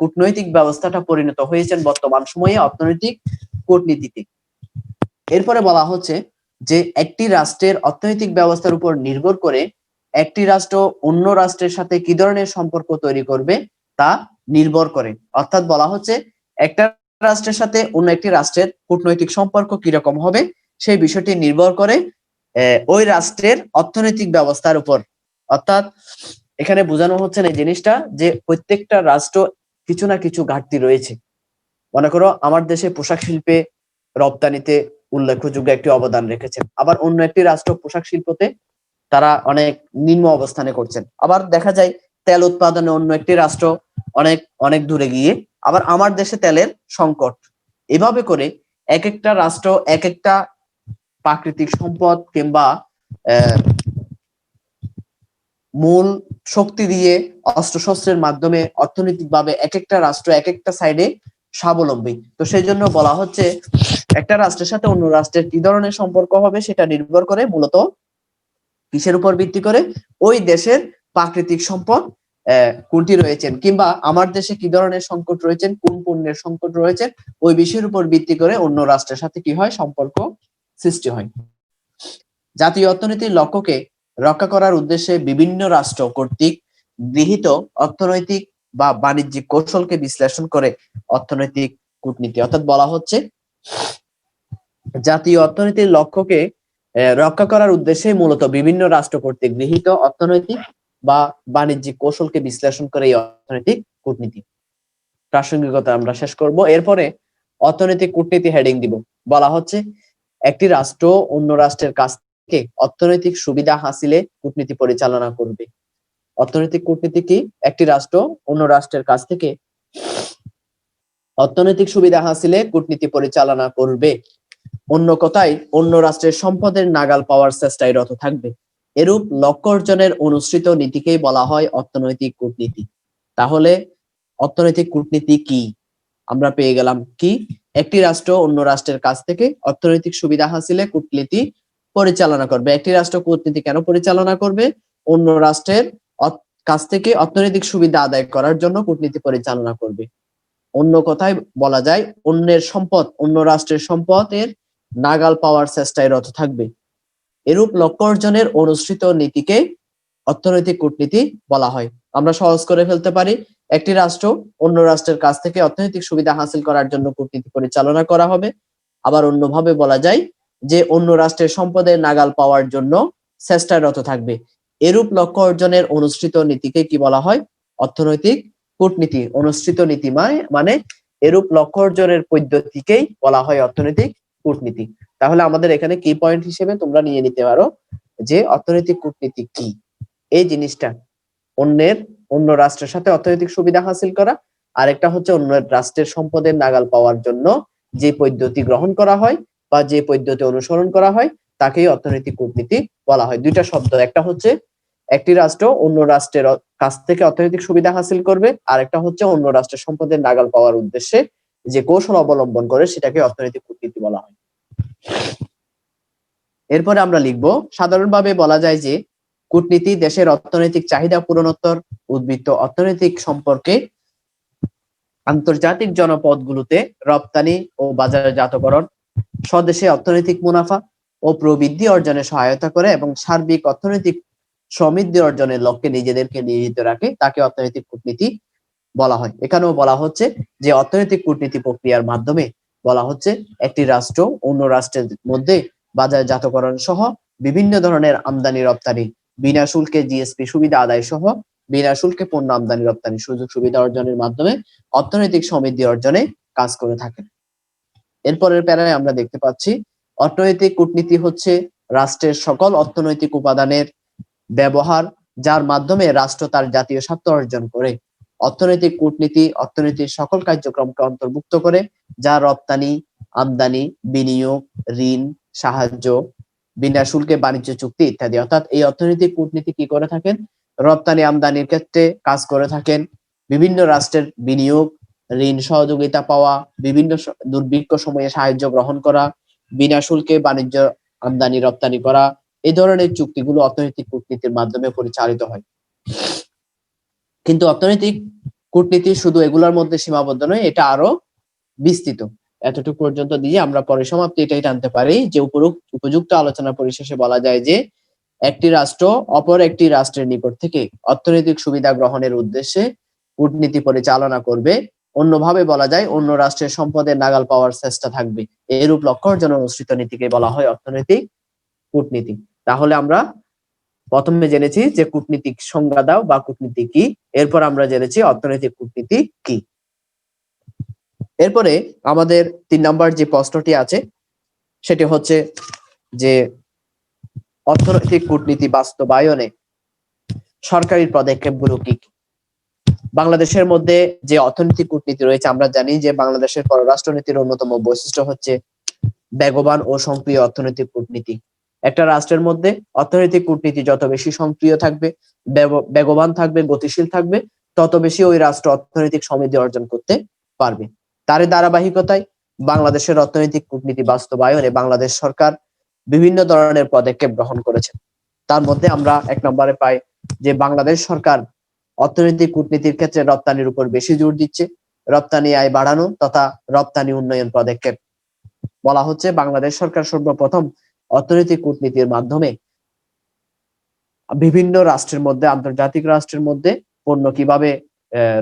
কূটনৈতিক ব্যবস্থাটা পরিণত হয়েছেন বর্তমান সময়ে অর্থনৈতিক কূটনীতিতে। এরপরে বলা হচ্ছে যে একটি রাষ্ট্রের অর্থনৈতিক ব্যবস্থার উপর নির্ভর করে একটি রাষ্ট্র অন্য রাষ্ট্রের সাথে কি ধরনের সম্পর্ক তৈরি করবে তা নির্ভর করে। অর্থাৎ বলা হচ্ছে একটা রাষ্ট্রের সাথে অন্য একটি রাষ্ট্রের কূটনৈতিক সম্পর্ক কিরকম হবে সেই বিষয়টি নির্ভর করে ওই রাষ্ট্রের অর্থনৈতিক ব্যবস্থার উপর। অর্থাৎ এখানে বোঝানো হচ্ছে এই জিনিসটা যে প্রত্যেকটা রাষ্ট্র কিছু না কিছু ঘাটতি রয়েছে। মনে করো আমার দেশে পোশাক শিল্পে রপ্তানিতে উল্লেখযোগ্য একটি অবদান রেখেছেন, আবার অন্য একটি রাষ্ট্র পোশাক শিল্পতে তারা অনেক নিম্ন অবস্থানে করছেন। আবার দেখা যায় তেল উৎপাদনে অন্য একটি রাষ্ট্র অনেক অনেক দূরে গিয়ে, আবার আমার দেশে তেলের সংকট। এভাবে করে এক একটা রাষ্ট্র এক একটা প্রাকৃতিক সম্পদ কিংবা মূল শক্তি দিয়ে অস্ত্রশস্ত্রের মাধ্যমে অর্থনৈতিকভাবে এক একটা রাষ্ট্র এক একটা সাইডে স্বাবলম্বী। তো সেই জন্য বলা হচ্ছে একটা রাষ্ট্রের সাথে অন্য রাষ্ট্রের কি ধরনের সম্পর্ক হবে সেটা নির্ভর করে মূলত কিসের উপর ভিত্তি করে, ওই দেশের প্রাকৃতিক সম্পদ কোনটি রয়েছেন, কিংবা আমার দেশে কি ধরনের সংকট রয়েছেন, কোন পণ্যের সংকট রয়েছে, ওই বিষয়ের উপর ভিত্তি করে অন্য রাষ্ট্রের সাথে কি হয়, সম্পর্ক সৃষ্টি হয়। জাতীয় অর্থনীতির লক্ষ্যকে রক্ষা করার উদ্দেশ্যে বিভিন্ন রাষ্ট্র কর্তৃক গৃহীত অর্থনৈতিক বা বাণিজ্যিক কৌশলকে বিশ্লেষণ করে অর্থনৈতিক কূটনীতি। অর্থাৎ বলা হচ্ছে জাতীয় অর্থনীতির লক্ষ্যকে রক্ষা করার উদ্দেশ্যে মূলত বিভিন্ন রাষ্ট্র কর্তৃক গৃহীত অর্থনৈতিক বা বাণিজ্যিক কৌশলকে বিশ্লেষণ করে এই অর্থনৈতিক কূটনীতি। প্রাসঙ্গিকতা আমরা শেষ করব। এরপরে অর্থনৈতিক কূটনীতি হেডিং দিব। বলা হচ্ছে একটি রাষ্ট্র অন্য রাষ্ট্রের কাছ থেকে অর্থনৈতিক সুবিধা হাসিলে কূটনীতি পরিচালনা করবে। অর্থনৈতিক কূটনীতি কি? একটি রাষ্ট্র অন্য রাষ্ট্রের কাছ থেকে অর্থনৈতিক সুবিধা হাসিলে কূটনীতি পরিচালনা করবে। অন্য কথায় অন্য রাষ্ট্রের সম্পদের নাগাল পাওয়ার চেষ্টায় রত থাকবে। এরূপ লক্ষ্য অর্জনের অনুসৃত নীতিকেই বলা হয় অর্থনৈতিক কূটনীতি। তাহলে অর্থনৈতিক কূটনীতি কি? আমরা পেয়ে গেলাম কি? একটি রাষ্ট্র অন্য রাষ্ট্রের কাছ থেকে অর্থনৈতিক সুবিধা হাসিলে কূটনীতি পরিচালনা করবে। একটি রাষ্ট্র কূটনীতি কেন পরিচালনা করবে? অন্য রাষ্ট্রের কাছ থেকে অর্থনৈতিক সুবিধা আদায় করার জন্য কূটনীতি পরিচালনা করবে। অন্য কথায় বলা যায় অন্যের সম্পদ, অন্য রাষ্ট্রের সম্পদের নাগাল পাওয়ার চেষ্টায় রত থাকবে। এরূপ লক্ষ্য অর্জনের অনুসৃত নীতিকে অর্থনৈতিক কূটনীতি বলা হয়। আমরা সহজ করে ফেলতে পারি, একটি রাষ্ট্র অন্য রাষ্ট্রের কাছ থেকে অর্থনৈতিক সুবিধা হাসিল করার জন্য কূটনীতি পরিচালনা করা হবে। আবার অন্যভাবে বলা যায় যে অন্য রাষ্ট্রের সম্পদের নাগাল পাওয়ার জন্য চেষ্টায় রত থাকবে। এরূপ লক্ষ্য অর্জনের অনুসৃত নীতিকে কি বলা হয়? অর্থনৈতিক কূটনীতি। অনুসৃত নীতি মানে এরূপ লক্ষ্য অর্জনের পদ্ধতিকেই বলা হয় অর্থনৈতিক কূটনীতি। তাহলে আমাদের এখানে কি পয়েন্ট হিসেবে তোমরা নিয়ে নিতে পারো যে অর্থনৈতিক কূটনীতি কি? এই জিনিসটা অন্য রাষ্ট্রের সাথে অর্থনৈতিক সুবিধা হাসিল করা, আর একটা হচ্ছে অন্য রাষ্ট্রের সম্পদের নাগাল পাওয়ার জন্য যে পদ্ধতি গ্রহণ করা হয় বা যে পদ্ধতি অনুসরণ করা হয় তাকেই অর্থনৈতিক কূটনীতি বলা হয়। দুইটা শব্দ, একটা হচ্ছে একটি রাষ্ট্র অন্য রাষ্ট্রের কাছ থেকে অর্থনৈতিক সুবিধা হাসিল করবে, আর একটা হচ্ছে অন্য রাষ্ট্রের সম্পদের নাগাল পাওয়ার উদ্দেশ্যে যে কৌশল অবলম্বন করে সেটাকে অর্থনৈতিক কূটনীতি বলা হয়। এরপরে আমরা লিখব, সাধারণভাবে বলা যায় যে কূটনীতি দেশের অর্থনৈতিক চাহিদা পূরণোত্তর উদ্বৃত্ত অর্থনৈতিক সম্পর্কে আন্তর্জাতিক জনপদগুলোতে রপ্তানি ও বাজারজাতকরণ, স্বদেশে অর্থনৈতিক মুনাফা ও প্রবৃদ্ধি অর্জনে সহায়তা করে এবং সার্বিক অর্থনৈতিক সমৃদ্ধি অর্জনের লক্ষ্যে নিজেদেরকে নিয়োজিত রাখে, তাকে অর্থনৈতিক কূটনীতি বলা হয়। এখানেও বলা হচ্ছে যে অর্থনৈতিক কূটনীতি প্রক্রিয়ার মাধ্যমে বলা হচ্ছে একটি রাষ্ট্র অন্য রাষ্ট্রের মধ্যে বাজারজাতকরণ সহ বিভিন্ন ধরনের আমদানি রপ্তানি, বিনা শুল্কে জিএসপি সুবিধা আদায় সহ বিনা শুল্কে পণ্য আমদানি রপ্তানি সুযোগ সুবিধা অর্জনের মাধ্যমে অর্থনৈতিক সমৃদ্ধি অর্জনে কাজ করে থাকে। এরপরের প্যারায় আমরা দেখতে পাচ্ছি অর্থনৈতিক কূটনীতি হচ্ছে রাষ্ট্রের সকল অর্থনৈতিক উপাদানের ব্যবহার যার মাধ্যমে রাষ্ট্র তার জাতীয় স্বার্থ অর্জন করে। অর্থনৈতিক কূটনীতি অর্থনীতির সকল কার্যক্রমকে অন্তর্ভুক্ত করে, যা রপ্তানি, আমদানি, বিনিয়োগ, ঋণ, সাহায্য, বিনা শুল্কে বাণিজ্য চুক্তি ইত্যাদি। অর্থাৎ এই অর্থনৈতিক কূটনীতি কি করে থাকেন? রপ্তানি আমদানির ক্ষেত্রে কাজ করে থাকেন, বিভিন্ন রাষ্ট্রের বিনিয়োগ, ঋণ সহযোগিতা পাওয়া, বিভিন্ন দুর্ভিক্ষ সময়ে সাহায্য গ্রহণ করা, বিনা শুল্কে বাণিজ্য আমদানি রপ্তানি করা, এই ধরনের চুক্তিগুলো অর্থনৈতিক কূটনীতির মাধ্যমে পরিচালিত হয়। কিন্তু অর্থনৈতিক কূটনীতি শুধু এগুলোর মধ্যে সীমাবদ্ধ নয়, এটা আরো বিস্তৃত। এতটুকু পর্যন্ত দিয়ে আমরা পরে সমাপ্তি এটাই টানতে পারি যে উপযুক্ত আলোচনা পরিশেষে বলা যায় যে একটি রাষ্ট্র অপর একটি রাষ্ট্রের নিকট থেকে অর্থনৈতিক সুবিধা গ্রহণের উদ্দেশ্যে কূটনীতি পরিচালনা করবে। অন্যভাবে বলা যায় অন্য রাষ্ট্রের সম্পদের নাগাল পাওয়ার চেষ্টা থাকবে। এরূপ লক্ষ্য অর্জন অনুসৃত নীতিকে বলা হয় অর্থনৈতিক কূটনীতি। তাহলে আমরা প্রথমে জেনেছি যে কূটনীতিক সংজ্ঞা দাও বা কূটনীতি কি, এরপর আমরা জেনেছি অর্থনৈতিক কূটনীতি কি। এরপরে আমাদের 3 নম্বর যে প্রশ্নটি আছে সেটি হচ্ছে যে অর্থনৈতিক কূটনীতি বাস্তবায়নে সরকারি পদক্ষেপগুলো কি কি? বাংলাদেশের মধ্যে যে অর্থনৈতিক কূটনীতি রয়েছে, আমরা জানি যে বাংলাদেশের পররাষ্ট্রনীতির অন্যতম বৈশিষ্ট্য হচ্ছে বেগবান ও সক্রিয় অর্থনৈতিক কূটনীতি। একটা রাষ্ট্রের মধ্যে অর্থনৈতিক কূটনীতি যত বেশি সক্রিয় থাকবে, বেগবান থাকবে, গতিশীল থাকবে, তত বেশি ওই রাষ্ট্র অর্থনৈতিক সমৃদ্ধি অর্জন করতে পারবে। তার ধারাবাহিকতায় বাংলাদেশের অর্থনৈতিক কূটনীতি বাস্তবায়নে বাংলাদেশ সরকার বিভিন্ন ধরনের পদক্ষেপ গ্রহণ করেছে। তার মধ্যে আমরা 1 নম্বরে পাই যে বাংলাদেশ সরকার অর্থনৈতিক কূটনীতির ক্ষেত্রে রপ্তানির উপর বেশি জোর দিচ্ছে। রপ্তানি আয় বাড়ানো তথা রপ্তানি উন্নয়ন পদক্ষেপ বলা হচ্ছে বাংলাদেশ সরকার সর্বপ্রথম অর্থনৈতিক কূটনীতির মাধ্যমে বিভিন্ন রাষ্ট্রের মধ্যে, আন্তর্জাতিক রাষ্ট্রের মধ্যে পণ্য কিভাবে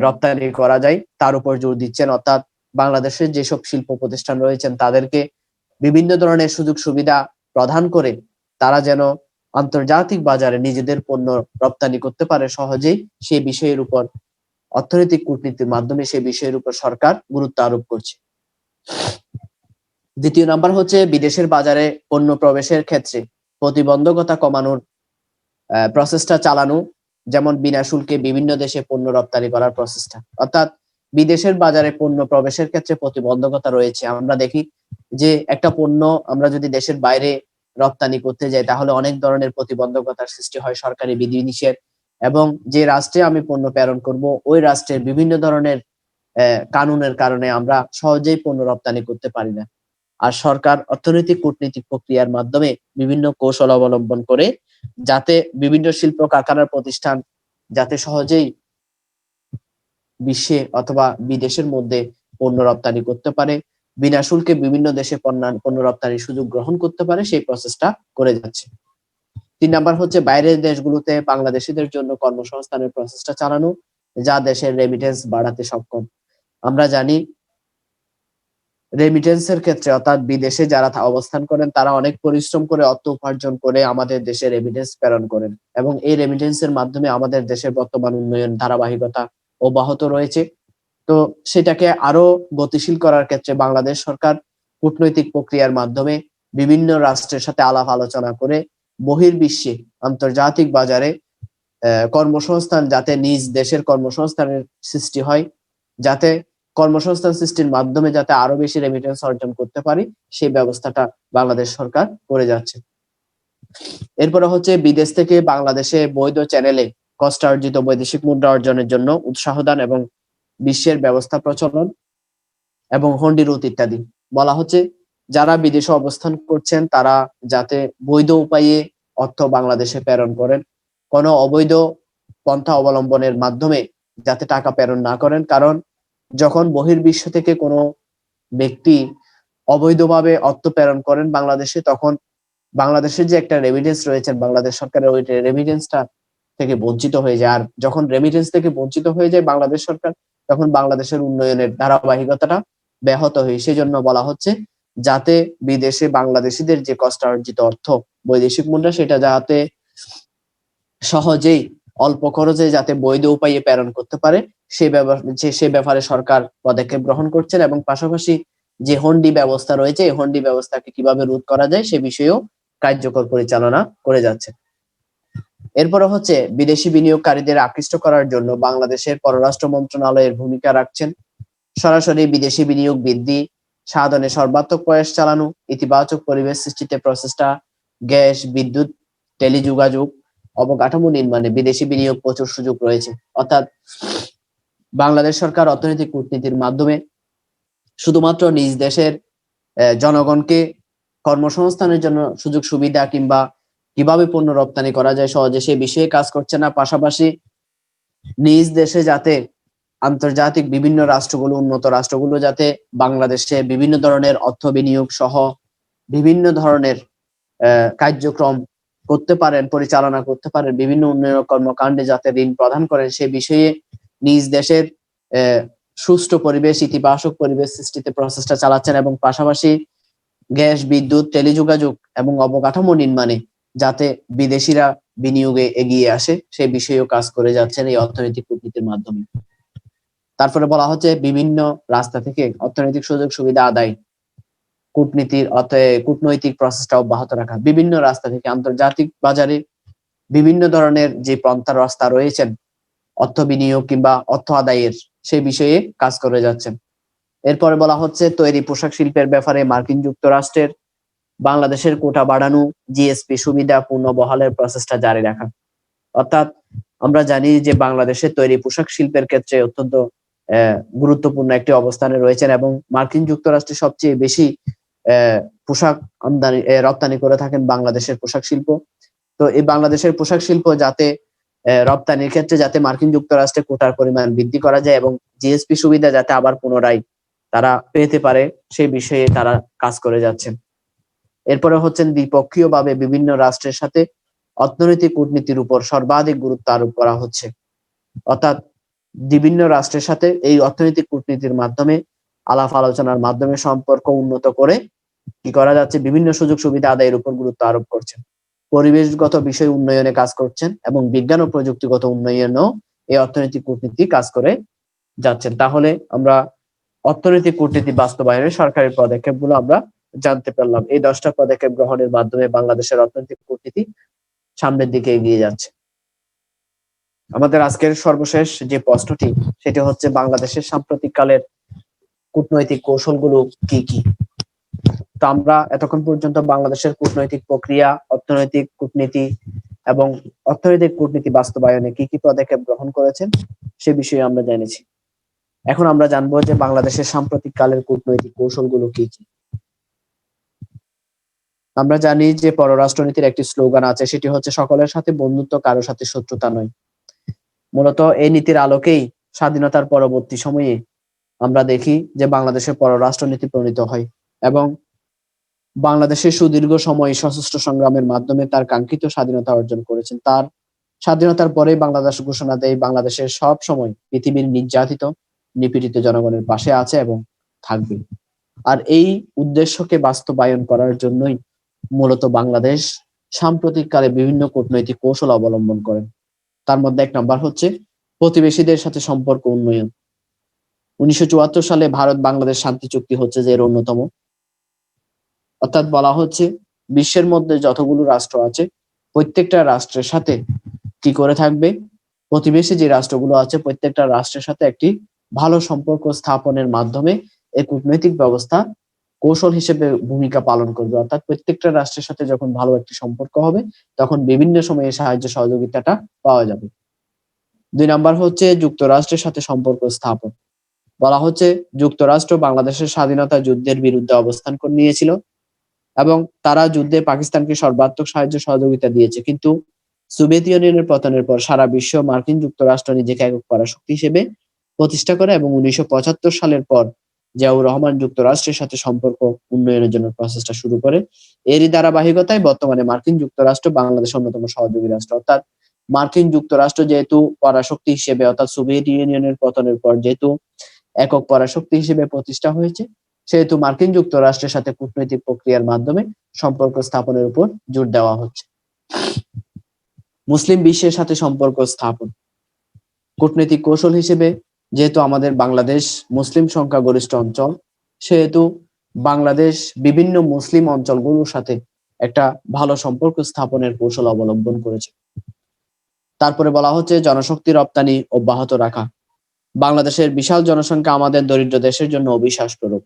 রপ্তানি করা যায় তার উপর জোর দিচ্ছেন। অর্থাৎ বাংলাদেশের যেসব শিল্প প্রতিষ্ঠান রয়েছেন তাদেরকে বিভিন্ন ধরনের সুযোগ সুবিধা প্রদান করে তারা যেন আন্তর্জাতিক বাজারে নিজেদের পণ্য রপ্তানি করতে পারে সহজেই, সেই বিষয়ের উপর অর্থনৈতিক কূটনীতির মাধ্যমে সেই বিষয়ের উপর সরকার গুরুত্ব আরোপ করছে। দ্বিতীয় নাম্বার হচ্ছে বিদেশের বাজারে পণ্য প্রবেশের ক্ষেত্রে প্রতিবন্ধকতা কমানোর প্রসেসটা চালানো, যেমন বিনা শুল্কে বিভিন্ন দেশে পণ্য রপ্তানি করার প্রসেসটা। অর্থাৎ বিদেশের বাজারে পণ্য প্রবেশের ক্ষেত্রে প্রতিবন্ধকতা রয়েছে। আমরা দেখি যে একটা পণ্য আমরা যদি দেশের বাইরে রপ্তানি করতে যাই তাহলে অনেক ধরনের প্রতিবন্ধকতার সৃষ্টি হয়, সরকারি বিধিনিষেধ, এবং যে রাষ্ট্রে আমি পণ্য প্রেরণ করব ওই রাষ্ট্রের বিভিন্ন ধরনের কানুনের কারণে আমরা সহজেই পণ্য রপ্তানি করতে পারি না। আর সরকার অর্থনৈতিক কূটনীতিক প্রক্রিয়ার মাধ্যমে বিভিন্ন কৌশল অবলম্বন করে যাতে বিভিন্ন শিল্প কারখানার প্রতিষ্ঠান যাতে সহজেই বিশ্বে অথবা বিদেশের মধ্যে পণ্য রপ্তানি করতে পারে, বিনা শুল্কে বিভিন্ন দেশে পণ্য রপ্তানির সুযোগ গ্রহণ করতে পারে, সেই প্রসেসটা করে যাচ্ছে। 3 নাম্বার হচ্ছে বাইরের দেশগুলোতে বাংলাদেশিদের জন্য কর্মসংস্থানের প্রসেসটা চালানো, যা দেশের রেমিটেন্স বাড়াতে সক্ষম। আমরা জানি রেমিটেন্সের ক্ষেত্রে অর্থাৎ বিদেশে যারা অবস্থান করেন তারা অনেক পরিশ্রম করে অর্থ উপার্জন করে আমাদের দেশে রেমিটেন্স প্রেরণ করেন, এবং এই রেমিটেন্সের মাধ্যমে আমাদের দেশের বর্তমান উন্নয়ন ধারাবাহিকতা অব্যাহত রয়েছে। তো সেটাকে আরো গতিশীল করার ক্ষেত্রে বাংলাদেশ সরকার কূটনৈতিক প্রক্রিয়ার মাধ্যমে বিভিন্ন রাষ্ট্রের সাথে আলাপ আলোচনা করে বহির্বিশ্বে আন্তর্জাতিক বাজারে কর্মসংস্থান যাতে নিজ দেশের কর্মসংস্থানের সৃষ্টি হয়, যাতে কর্মসংস্থান সৃষ্টির মাধ্যমে যাতে আরো বেশি রেমিটেন্স অর্জন করতে পারি, সেই ব্যবস্থাটা বাংলাদেশ সরকার করে যাচ্ছে। এরপরে হচ্ছে বিদেশ থেকে বাংলাদেশে বৈধ চ্যানেলে কষ্টার্জিত বৈদেশিক মুদ্রা অর্জনের জন্য উৎসাহ দান এবং বিশ্বের ব্যবস্থা প্রচলন এবং হুন্ডি রুট ইত্যাদি। বলা হচ্ছে যারা বিদেশে অবস্থান করছেন তারা যাতে বৈধ উপায়ে অর্থ বাংলাদেশে প্রেরণ করেন, কোনো অবৈধ পন্থা অবলম্বনের মাধ্যমে যাতে টাকা প্রেরণ না করেন। কারণ যখন বহির্বিশ্ব থেকে কোনো ব্যক্তি অবৈধভাবে অর্থ প্রেরণ করেন বাংলাদেশে, তখন বাংলাদেশের যে একটা রেমিটেন্স রয়েছে বাংলাদেশ সরকারের, ওই রেমিটেন্সটা থেকে বঞ্চিত হয়ে যায়। আর যখন রেমিটেন্স থেকে বঞ্চিত হয়ে যায় বাংলাদেশ সরকার, তখন বাংলাদেশের উন্নয়নের ধারাবাহিকতাটা ব্যাহত হয়। সেজন্য বলা হচ্ছে যাতে বিদেশে বাংলাদেশিদের যে কষ্টার্জিত অর্থ বৈদেশিক মুদ্রা সেটা যাতে সহজেই অল্প খরচে যাতে বৈধ উপায়ে প্রেরণ করতে পারে সে ব্যাপারে সরকার পদক্ষেপ গ্রহণ করছেন, এবং পাশাপাশি যে হুন্ডি ব্যবস্থা রয়েছে এই হুন্ডি ব্যবস্থাকে কিভাবে রোধ করা যায় সে বিষয়েও কার্যকর পরিচালনা করে যাচ্ছে। এরপরে হচ্ছে বিদেশি বিনিয়োগকারীদের আকৃষ্ট করার জন্য বাংলাদেশের পররাষ্ট্র মন্ত্রণালয়ের ভূমিকা রাখছেন। সরাসরি বিদেশি বিনিয়োগ বৃদ্ধি, সাধনে সর্বাত্মক প্রয়াস চালানো, ইতিবাচক পরিবেশ সৃষ্টিতে প্রচেষ্টা, গ্যাস, বিদ্যুৎ, টেলিযোগাযোগ, অবকাঠামো নির্মাণে বিদেশি বিনিয়োগ প্রচুর সুযোগ রয়েছে। অর্থাৎ বাংলাদেশ সরকার অর্থনৈতিক কূটনীতির মাধ্যমে শুধুমাত্র নিজ দেশের জনগণকে কর্মসংস্থানের জন্য সুযোগ সুবিধা কিংবা কিভাবে পণ্য রপ্তানি করা যায় সহজে সে বিষয়ে কাজ করছে না, পাশাপাশি নিজ দেশে যাতে আন্তর্জাতিক বিভিন্ন রাষ্ট্রগুলো, উন্নত রাষ্ট্রগুলো যাতে বাংলাদেশে বিভিন্ন ধরনের অর্থ বিনিয়োগ সহ বিভিন্ন ধরনের কার্যক্রম করতে পারেন, পরিচালনা করতে পারেন, বিভিন্ন উন্নয়ন কর্মকাণ্ডে যাতে ঋণ প্রদান করেন সে বিষয়ে নিজ দেশের সুষ্ঠু পরিবেশ, ইতিবাচক পরিবেশ সৃষ্টিতে প্রচেষ্টা চালাচ্ছেন এবং পাশাপাশি গ্যাস, বিদ্যুৎ, টেলিযোগাযোগ এবং অবকাঠামো নির্মাণে যাতে বিদেশিরা বিনিয়োগে এগিয়ে আসে সে বিষয়েও কাজ করে যাচ্ছেন এই অর্থনৈতিক কূটনীতির মাধ্যমে। তারপরে বলা হচ্ছে বিভিন্ন রাস্তা থেকে অর্থনৈতিক সুযোগ সুবিধা আদায়, কূটনৈতিক প্রসেসটা অব্যাহত রাখা, বিভিন্ন রাস্তা থেকে আন্তর্জাতিক বাজারে বিভিন্ন ধরনের যে পন্থা রাস্তা রয়েছেন অর্থ বিনিয়োগ কিংবা অর্থ আদায়ের সেই বিষয়ে কাজ করে যাচ্ছেন। এরপরে বলা হচ্ছে তৈরি পোশাক শিল্পের ব্যাপারে মার্কিন যুক্তরাষ্ট্রের বাংলাদেশের কোটা বাড়ানো, জিএসপি সুবিধা পুনর্বহালের প্রচেষ্টা জারি রাখা। অর্থাৎ আমরা জানি যে বাংলাদেশের তৈরি পোশাক শিল্পের ক্ষেত্রে অত্যন্ত গুরুত্বপূর্ণ একটি অবস্থানে রয়েছেন এবং মার্কিন যুক্তরাষ্ট্রে সবচেয়ে বেশি পোশাক আমদানি রপ্তানি করে থাকেন বাংলাদেশের পোশাক শিল্প। তো এই বাংলাদেশের পোশাক শিল্প যাতে রপ্তানির ক্ষেত্রে যাতে মার্কিন যুক্তরাষ্ট্রে কোটার পরিমাণ বৃদ্ধি করা যায় এবং জিএসপি সুবিধা যাতে আবার পুনরায় তারা পেতে পারে সেই বিষয়ে তারা কাজ করে যাচ্ছেন। এরপরে হচ্ছেন দ্বিপক্ষীয় ভাবে বিভিন্ন রাষ্ট্রের সাথে অর্থনৈতিক কূটনীতির উপর সর্বাধিক গুরুত্ব আরোপ করা হচ্ছে। অর্থাৎ বিভিন্ন রাষ্ট্রের সাথে এই অর্থনৈতিক কূটনীতির মাধ্যমে আলাপ আলোচনার মাধ্যমে সম্পর্ক উন্নত করে কি করা যাচ্ছে, বিভিন্ন সুযোগ সুবিধা আদায়ের উপর গুরুত্ব আরোপ করছেন, পরিবেশগত বিষয় উন্নয়নে কাজ করছেন এবং বিজ্ঞান ও প্রযুক্তিগত উন্নয়নেও এই অর্থনৈতিক কূটনীতি কাজ করে যাচ্ছেন। তাহলে আমরা অর্থনৈতিক কূটনীতি বাস্তবায়নের সরকারি পদক্ষেপগুলো আমরা জানতে পারলাম। এই 10টা পদক্ষেপ গ্রহণের মাধ্যমে বাংলাদেশের অর্থনৈতিক কূটনীতি সামনের দিকে এগিয়ে যাচ্ছে। আমাদের আজকের সর্বশেষ যে প্রশ্নটি সেটি হচ্ছে বাংলাদেশের সাম্প্রতিক কালের কূটনৈতিক কৌশলগুলো কি কি। তো আমরা এতক্ষণ পর্যন্ত বাংলাদেশের কূটনৈতিক প্রক্রিয়া, অর্থনৈতিক কূটনীতি এবং অর্থনৈতিক কূটনীতি বাস্তবায়নে কি কি পদক্ষেপ গ্রহণ করেছেন সে বিষয়ে আমরা জেনেছি। এখন আমরা জানবো যে বাংলাদেশের সাম্প্রতিক কালের কূটনৈতিক কৌশলগুলো কি কি। আমরা জানি যে পররাষ্ট্রনীতির একটি স্লোগান আছে, সেটি হচ্ছে সকলের সাথে বন্ধুত্ব, কারোর সাথে শত্রুতা নয়। মূলত এই নীতির আলোকেই স্বাধীনতার পরবর্তী সময়ে আমরা দেখি যে বাংলাদেশের পররাষ্ট্রনীতি প্রণীত হয় এবং বাংলাদেশের সুদীর্ঘ সময় সশস্ত্র সংগ্রামের মাধ্যমে তার কাঙ্ক্ষিত স্বাধীনতা অর্জন করেছেন। তার স্বাধীনতার পরে বাংলাদেশ ঘোষণা দেয় বাংলাদেশের সব সময় পৃথিবীর নির্যাতিত, নিপীড়িত জনগণের পাশে আছে এবং থাকবে। আর এই উদ্দেশ্যকে বাস্তবায়ন করার জন্যই মূলত বাংলাদেশ সাম্প্রতিককালে বিভিন্ন কূটনৈতিক কৌশল অবলম্বন করেন। তার মধ্যে 1 নম্বর হচ্ছে প্রতিবেশীদের সাথে সম্পর্ক উন্নয়ন। 1974 সালে ভারত বাংলাদেশ শান্তি চুক্তি হচ্ছে যে এর অন্যতম। অর্থাৎ বলা হচ্ছে বিশ্বের মধ্যে যতগুলো রাষ্ট্র আছে প্রত্যেকটা রাষ্ট্রের সাথে কি করে থাকবে, প্রতিবেশী যে রাষ্ট্রগুলো আছে প্রত্যেকটা রাষ্ট্রের সাথে একটি ভালো সম্পর্ক স্থাপনের মাধ্যমে এই কূটনৈতিক ব্যবস্থা কৌশল হিসেবে ভূমিকা পালন করবে। অর্থাৎ প্রত্যেকটা রাষ্ট্রের সাথে যখন ভালো একটি সম্পর্ক হবে তখন বিভিন্ন সময়ে সাহায্য সহযোগিতাটা পাওয়া যাবে। 2 নম্বর হচ্ছে যুক্তরাষ্ট্রের সাথে সম্পর্ক স্থাপন। বলা হচ্ছে যুক্তরাষ্ট্র বাংলাদেশের স্বাধীনতা যুদ্ধের বিরুদ্ধে অবস্থান নিয়েছিল এবং তারা যুদ্ধে পাকিস্তানকে সর্বাত্মক সাহায্য সহযোগিতা দিয়েছে, কিন্তু সোভিয়েত ইউনিয়নের পতনের পর সারা বিশ্ব মার্কিন যুক্তরাষ্ট্র নিজেকে একক পরাশক্তি হিসেবে প্রতিষ্ঠা করে এবং 1975 সালের পর জিয়াউর রহমান যুক্তরাষ্ট্রের সাথে সম্পর্ক উন্নয়নের জন্য প্রচেষ্টা শুরু করে। এরই ধারাবাহিকতায় বর্তমানে মার্কিন যুক্তরাষ্ট্র বাংলাদেশের অন্যতম সহযোগী রাষ্ট্র। অর্থাৎ মার্কিন যুক্তরাষ্ট্র যেহেতু পরাশক্তি হিসেবে অর্থাৎ সোভিয়েত ইউনিয়নের পতনের পর যেহেতু একক পরাশক্তি হিসেবে প্রতিষ্ঠা হয়েছে, সেহেতু মার্কিন যুক্তরাষ্ট্রের সাথে কূটনৈতিক প্রক্রিয়ার মাধ্যমে সম্পর্ক স্থাপনের উপর জোর দেওয়া হচ্ছে। মুসলিম বিশ্বের সাথে সম্পর্ক স্থাপন কূটনৈতিক কৌশল হিসেবে যেহেতু আমাদের বাংলাদেশ মুসলিম সংখ্যাগরিষ্ঠ অঞ্চল, সেহেতু বাংলাদেশ বিভিন্ন মুসলিম অঞ্চলগুলোর সাথে একটা ভালো সম্পর্ক স্থাপনের কৌশল অবলম্বন করেছে। তারপরে বলা হচ্ছে জনশক্তি রপ্তানি অব্যাহত রাখা। বাংলাদেশের বিশাল জনসংখ্যা আমাদের দরিদ্র দেশের জন্য অবিশ্বাস্যরূপ।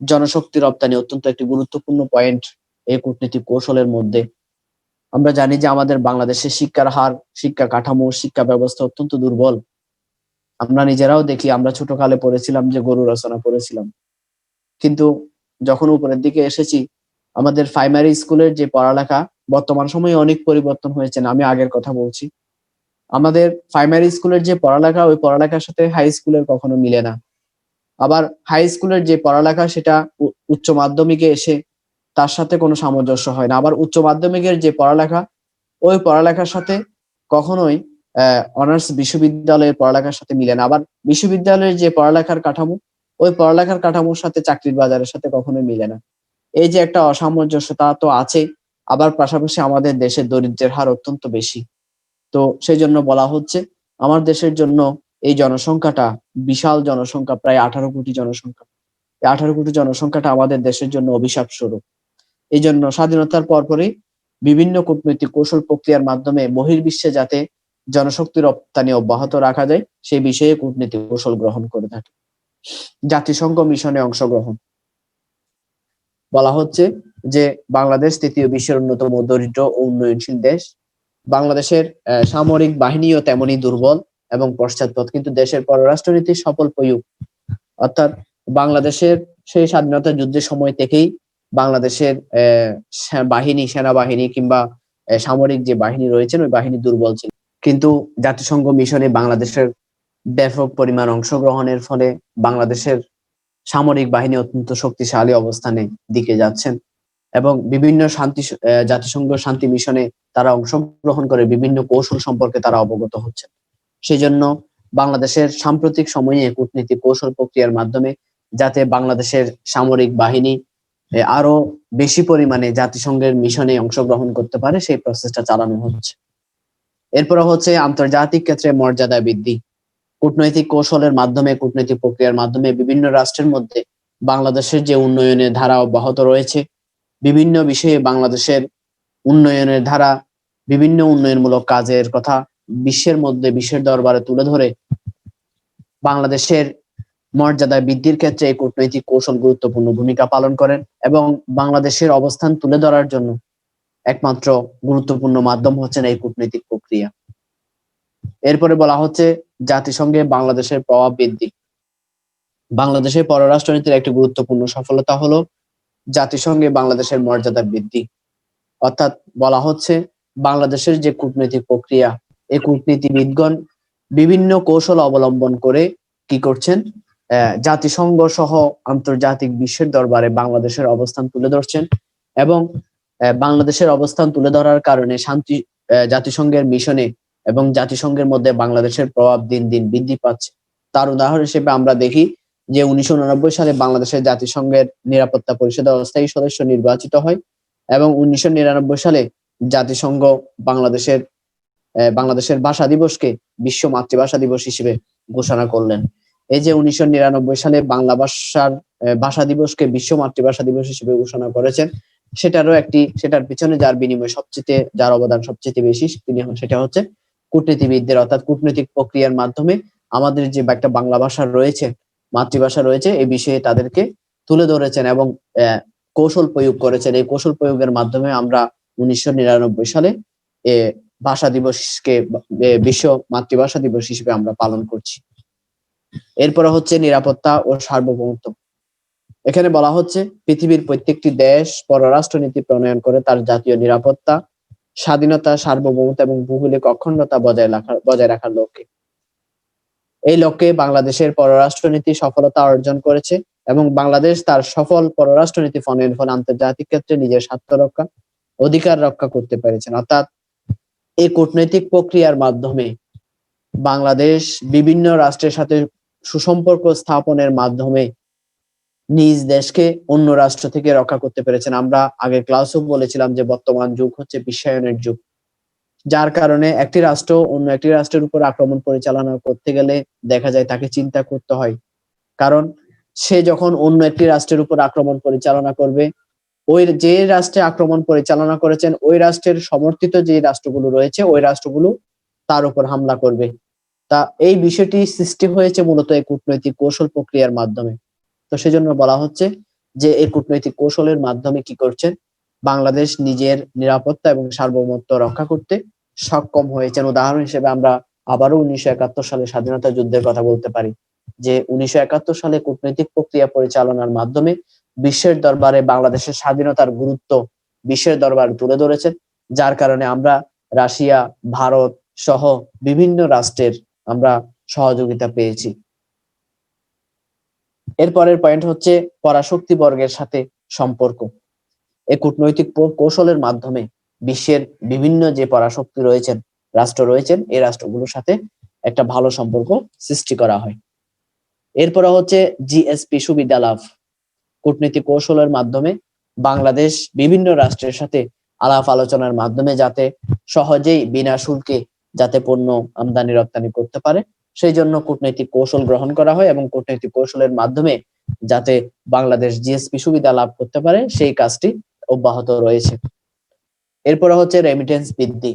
জনশক্তি রপ্তানি অত্যন্ত একটি গুরুত্বপূর্ণ পয়েন্ট এই কূটনৈতিক কৌশলের মধ্যে। আমরা জানি যে আমাদের বাংলাদেশের শিক্ষার হার, শিক্ষা কাঠামো, শিক্ষা ব্যবস্থা অত্যন্ত দুর্বল। আমরা নিজেরাও দেখি, আমরা ছোটকালে পড়েছিলাম যে গরু রচনা পড়েছিলাম, কিন্তু যখন উপরের দিকে এসেছি আমাদের প্রাইমারি স্কুলের যে পড়ালেখা বর্তমান সময়ে অনেক পরিবর্তন হয়েছে। আমি আগের কথা বলছি, আমাদের প্রাইমারি স্কুলের যে পড়ালেখা ওই পড়ালেখার সাথে হাই স্কুলের কখনো মিলে না। আবার হাই স্কুলের যে পড়ালেখা সেটা উচ্চ মাধ্যমিকে এসে তার সাথে কোনো সামঞ্জস্য হয় না। আবার উচ্চ মাধ্যমিকের যে পড়ালেখা ওই পড়ালেখার সাথে কখনোই অনার্স বিশ্ববিদ্যালয়ের পড়ালেখার সাথে মিলে না। আবার বিশ্ববিদ্যালয়ের যে পড়ালেখার কাঠামো ওই পড়ালেখার কাঠামোর সাথে চাকরির বাজারের সাথে কখনোই মিলে না। এই যে একটা অসামঞ্জস্যতা তো আছে, আবার পাশাপাশি আমাদের দেশের দরিদ্রের হার অত্যন্ত বেশি। তো সেই জন্য বলা হচ্ছে আমার দেশের জন্য এই জনসংখ্যাটা বিশাল জনসংখ্যা, প্রায় 18 কোটি জনসংখ্যা। এই 18 কোটি জনসংখ্যাটা আমাদের দেশের জন্য অভিশাপ স্বরূপ। এই জন্য স্বাধীনতার পরপরই বিভিন্ন কূটনৈতিক কৌশল প্রক্রিয়ার মাধ্যমে বহির্বিশ্বে যাতে জনশক্তি রপ্তানি অব্যাহত রাখা যায় সেই বিষয়ে কূটনৈতিক কৌশল গ্রহণ করে থাকে। জাতিসংঘ মিশনে অংশগ্রহণ বলা হচ্ছে যে বাংলাদেশ তৃতীয় বিশ্বের অন্যতম দরিদ্র ও উন্নয়নশীল দেশ। বাংলাদেশের সামরিক বাহিনীও তেমনই দুর্বল এবং পশ্চাৎপদ, কিন্তু দেশের পররাষ্ট্রনীতির সফল প্রয়োগ, অর্থাৎ বাংলাদেশের সেই স্বাধীনতা যুদ্ধের সময় থেকেই বাংলাদেশের সেনাবাহিনী কিংবা সামরিক যে বাহিনী রয়েছেন ওই বাহিনী দুর্বল ছিল, কিন্তু জাতিসংঘ মিশনে বাংলাদেশের ব্যাপক পরিমাণ অংশগ্রহণের ফলে বাংলাদেশের সামরিক বাহিনী অত্যন্ত শক্তিশালী অবস্থানে দিকে যাচ্ছেন এবং বিভিন্ন জাতিসংঘ শান্তি মিশনে তারা অংশগ্রহণ করে বিভিন্ন কৌশল সম্পর্কে তারা অবগত হচ্ছেন। সেজন্য বাংলাদেশের সাম্প্রতিক সময়ে কূটনীতিক কৌশল প্রক্রিয়ার মাধ্যমে যাতে বাংলাদেশের সামরিক বাহিনী আরো বেশি পরিমাণে জাতিসংঘের মিশনে অংশগ্রহণ করতে পারে সেই প্রসেসটা চালানো হচ্ছে। এরপর হচ্ছে আন্তর্জাতিক ক্ষেত্রে মর্যাদা বৃদ্ধি। কূটনৈতিক কৌশলের মাধ্যমে, কূটনৈতিক প্রক্রিয়ার মাধ্যমে বিভিন্ন রাষ্ট্রের মধ্যে বাংলাদেশের যে উন্নয়নের ধারা অব্যাহত রয়েছে, বিভিন্ন বিষয়ে বাংলাদেশের উন্নয়নের ধারা, বিভিন্ন উন্নয়নমূলক কাজের কথা বিশ্বের মধ্যে, বিশ্বের দরবারে তুলে ধরে বাংলাদেশের মর্যাদা বৃদ্ধির ক্ষেত্রে এই কূটনৈতিক কৌশল গুরুত্বপূর্ণ ভূমিকা পালন করেন এবং বাংলাদেশের অবস্থান তুলে ধরার জন্য একমাত্র গুরুত্বপূর্ণ মাধ্যম হচ্ছেন এই কূটনৈতিক প্রক্রিয়া। এরপরে বলা হচ্ছে জাতিসংঘে বাংলাদেশের প্রভাব বৃদ্ধি। বাংলাদেশের পররাষ্ট্রনীতির একটি গুরুত্বপূর্ণ সফলতা হলো জাতিসংঘে বাংলাদেশের মর্যাদা বৃদ্ধি। অর্থাৎ বলা হচ্ছে বাংলাদেশের যে কূটনৈতিক প্রক্রিয়া, এই কূটনীতিবিদগণ বিভিন্ন কৌশল অবলম্বন করে কি করছেন, জাতিসংঘ সহ আন্তর্জাতিক বিশ্বের দরবারে বাংলাদেশের অবস্থান তুলে ধরছেন এবং বাংলাদেশের অবস্থান তুলে ধরার কারণে জাতিসংঘের মিশনে এবং জাতিসংঘের মধ্যে বাংলাদেশের প্রভাব দিন দিন বৃদ্ধি পাচ্ছে। তার উদাহরণ হিসেবে আমরা দেখি যে 1989 সালে বাংলাদেশের জাতিসংঘের নিরাপত্তা পরিষদের অস্থায়ী সদস্য নির্বাচিত হয় এবং 1999 সালে জাতিসংঘ বাংলাদেশের ভাষা দিবসকে বিশ্ব মাতৃভাষা দিবস হিসেবে ঘোষণা করলেন। এই যে 1999 সালে বাংলা ভাষার ভাষা দিবসকে বিশ্ব মাতৃভাষা দিবস হিসেবে ঘোষণা করেছেন, সেটার পিছনে যার অবদান সবচেয়ে বেশি সেটা হচ্ছে কূটনীতিবিদদের, অর্থাৎ কূটনৈতিক প্রক্রিয়ার মাধ্যমে আমাদের যে একটা বাংলা ভাষা রয়েছে, মাতৃভাষা রয়েছে, এই বিষয়ে তাদেরকে তুলে ধরেছেন এবং কৌশল প্রয়োগ করেছেন। এই কৌশল প্রয়োগের মাধ্যমে আমরা 1999 সালে ভাষা দিবসকে বিশ্ব মাতৃভাষা দিবস হিসেবে আমরা পালন করছি। এরপরে হচ্ছে নিরাপত্তা ও সার্বভৌমত্ব। এখানে বলা হচ্ছে পৃথিবীর প্রত্যেকটি দেশ পররাষ্ট্রনীতি প্রণয়ন করে তার জাতীয় নিরাপত্তা, স্বাধীনতা, সার্বভৌমত্ব এবং ভৌগোলিক অখণ্ডতা বজায় রাখার লক্ষ্যে। এই লক্ষ্যে বাংলাদেশের পররাষ্ট্রনীতি সফলতা অর্জন করেছে এবং বাংলাদেশ তার সফল পররাষ্ট্রনীতি প্রণয়নের ফলে আন্তর্জাতিক ক্ষেত্রে নিজের স্বার্থ রক্ষা, অধিকার রক্ষা করতে পেরেছেন। অর্থাৎ এই কূটনৈতিক প্রক্রিয়ার মাধ্যমে বাংলাদেশ বিভিন্ন রাষ্ট্রের সাথে সুসম্পর্ক স্থাপনের মাধ্যমে নিজ দেশকে অন্য রাষ্ট্র থেকে রক্ষা করতে পেরেছেন। আমরা আগে ক্লাসও বলেছিলাম যে বর্তমান যুগ হচ্ছে বিশ্বায়নের যুগ, যার কারণে একটি রাষ্ট্র অন্য একটি রাষ্ট্রের উপর আক্রমণ পরিচালনা করতে গেলে দেখা যায় তাকে চিন্তা করতে হয়, কারণ সে যখন অন্য একটি রাষ্ট্রের উপর আক্রমণ পরিচালনা করবে, ওই যে রাষ্ট্রে আক্রমণ পরিচালনা করেছেন ওই রাষ্ট্রের সমর্থিত যে রাষ্ট্রগুলো রয়েছে ওই রাষ্ট্রগুলো তার উপর হামলা করবে। তা এই বিষয়টি সৃষ্টি হয়েছে মূলত এই কূটনৈতিক কৌশল প্রক্রিয়ার মাধ্যমে। তো সেজন্য বলা হচ্ছে যে এই কূটনৈতিক কৌশলের মাধ্যমে কি করছেন, বাংলাদেশ নিজের নিরাপত্তা এবং সার্বভৌমত্ব রক্ষা করতে সক্ষম হয়েছেন। উদাহরণ হিসেবে আমরা আবারও 1971 সালে স্বাধীনতা যুদ্ধের কথা বলতে পারি, যে 1971 সালে কূটনৈতিক প্রক্রিয়া পরিচালনার মাধ্যমে বিশ্বের দরবারে বাংলাদেশের স্বাধীনতার গুরুত্ব বিশ্বের দরবারে তুলে ধরেছেন, যার কারণে আমরা রাশিয়া, ভারত সহ বিভিন্ন রাষ্ট্রের আমরা সহযোগিতা পেয়েছি। এরপরের পয়েন্ট হচ্ছে পরাশক্তি বর্গের সাথে সম্পর্ক। এই কূটনৈতিক কৌশলের মাধ্যমে বিশ্বের বিভিন্ন যে পরাশক্তি রয়েছেন, রাষ্ট্র রয়েছেন, এই রাষ্ট্রগুলোর সাথে একটা ভালো সম্পর্ক সৃষ্টি করা হয়। এরপরে হচ্ছে জিএসপি সুবিধা লাভ। কূটনৈতিক কৌশলের মাধ্যমে বাংলাদেশ বিভিন্ন রাষ্ট্রের সাথে আলাপ আলোচনার মাধ্যমে যাতে সহজেই বিনা শুল্কে যাতে পণ্য আমদানি রপ্তানি করতে পারে, সেই জন্য কূটনৈতিক কৌশল গ্রহণ করা হয় এবং কূটনৈতিক কৌশলের মাধ্যমে যাতে বাংলাদেশ জিএসপি সুবিধা লাভ করতে পারে সেই কাজটি অব্যাহত রয়েছে। এরপরে হচ্ছে রেমিটেন্স বৃদ্ধি।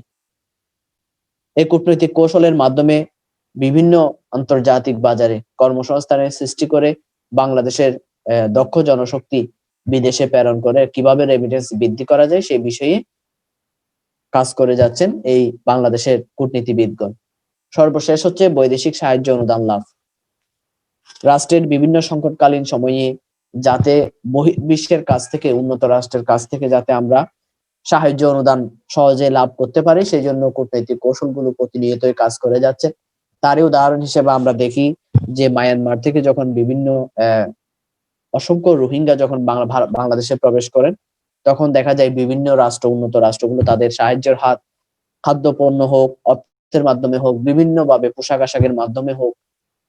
এই কূটনৈতিক কৌশলের মাধ্যমে বিভিন্ন আন্তর্জাতিক বাজারে কর্মসংস্থানের সৃষ্টি করে বাংলাদেশের দক্ষ জনশক্তি বিদেশে প্রেরণ করে কিভাবে রেমিটেন্স বৃদ্ধি করা যায় সেই বিষয়ে কাজ করে যাচ্ছেন এই বাংলাদেশের কূটনীতিবিদগণ। সর্বশেষ হচ্ছে বৈদেশিক সাহায্য অনুদান লাভ। রাষ্ট্রের বিভিন্ন সংকটকালীন সময়ে যাতে বহির্বিশ্বের কাছ থেকে, উন্নত রাষ্ট্রের কাছ থেকে যাতে আমরা সাহায্য অনুদান সহজে লাভ করতে পারি, সেই জন্য কূটনৈতিক কৌশলগুলো প্রতিনিয়তই কাজ করে যাচ্ছে। তারই উদাহরণ হিসেবে আমরা দেখি যে মায়ানমার থেকে যখন বিভিন্ন অসংখ্য রোহিঙ্গা যখন বাংলাদেশে প্রবেশ করেন, তখন দেখা যায় বিভিন্ন রাষ্ট্র, উন্নত রাষ্ট্রগুলো তাদের সাহায্যের হাত, খাদ্যপণ্য হোক, অর্থের মাধ্যমে হোক, বিভিন্নভাবে পোশাক আশাকের মাধ্যমে হোক,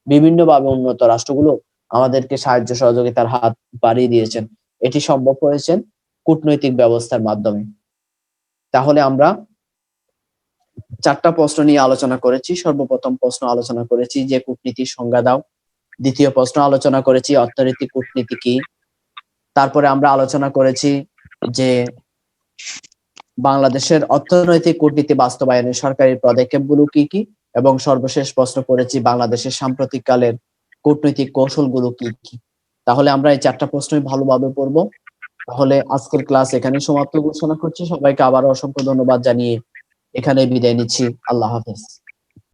বিভিন্নভাবে উন্নত রাষ্ট্রগুলো আমাদেরকে সাহায্য সহযোগিতার হাত বাড়িয়ে দিয়েছেন। এটি সম্ভব হয়েছে কূটনৈতিক ব্যবস্থার মাধ্যমে। তাহলে আমরা 4টা প্রশ্ন নিয়ে আলোচনা করেছি। সর্বপ্রথম প্রশ্ন আলোচনা করেছি যে কূটনীতির সংজ্ঞা দাও। দ্বিতীয় প্রশ্ন আলোচনা করেছি অর্থনৈতিক কূটনীতি কি। তারপরে আমরা আলোচনা করেছি যে বাংলাদেশের অর্থনৈতিক কূটনীতি বাস্তবায়নের সরকারি পদক্ষেপগুলো কি কি, এবং সর্বশেষ প্রশ্ন করেছি বাংলাদেশের সাম্প্রতিক কালের কূটনৈতিক কৌশলগুলো কি কি। তাহলে আমরা এই 4টা প্রশ্নই ভালোভাবে পড়বো। তাহলে আজকের ক্লাস এখানে সমাপ্ত ঘোষণা করছি। সবাইকে আবারও অসংখ্য ধন্যবাদ জানিয়ে এখানে বিদায় নিচ্ছি। আল্লাহ হাফেজ।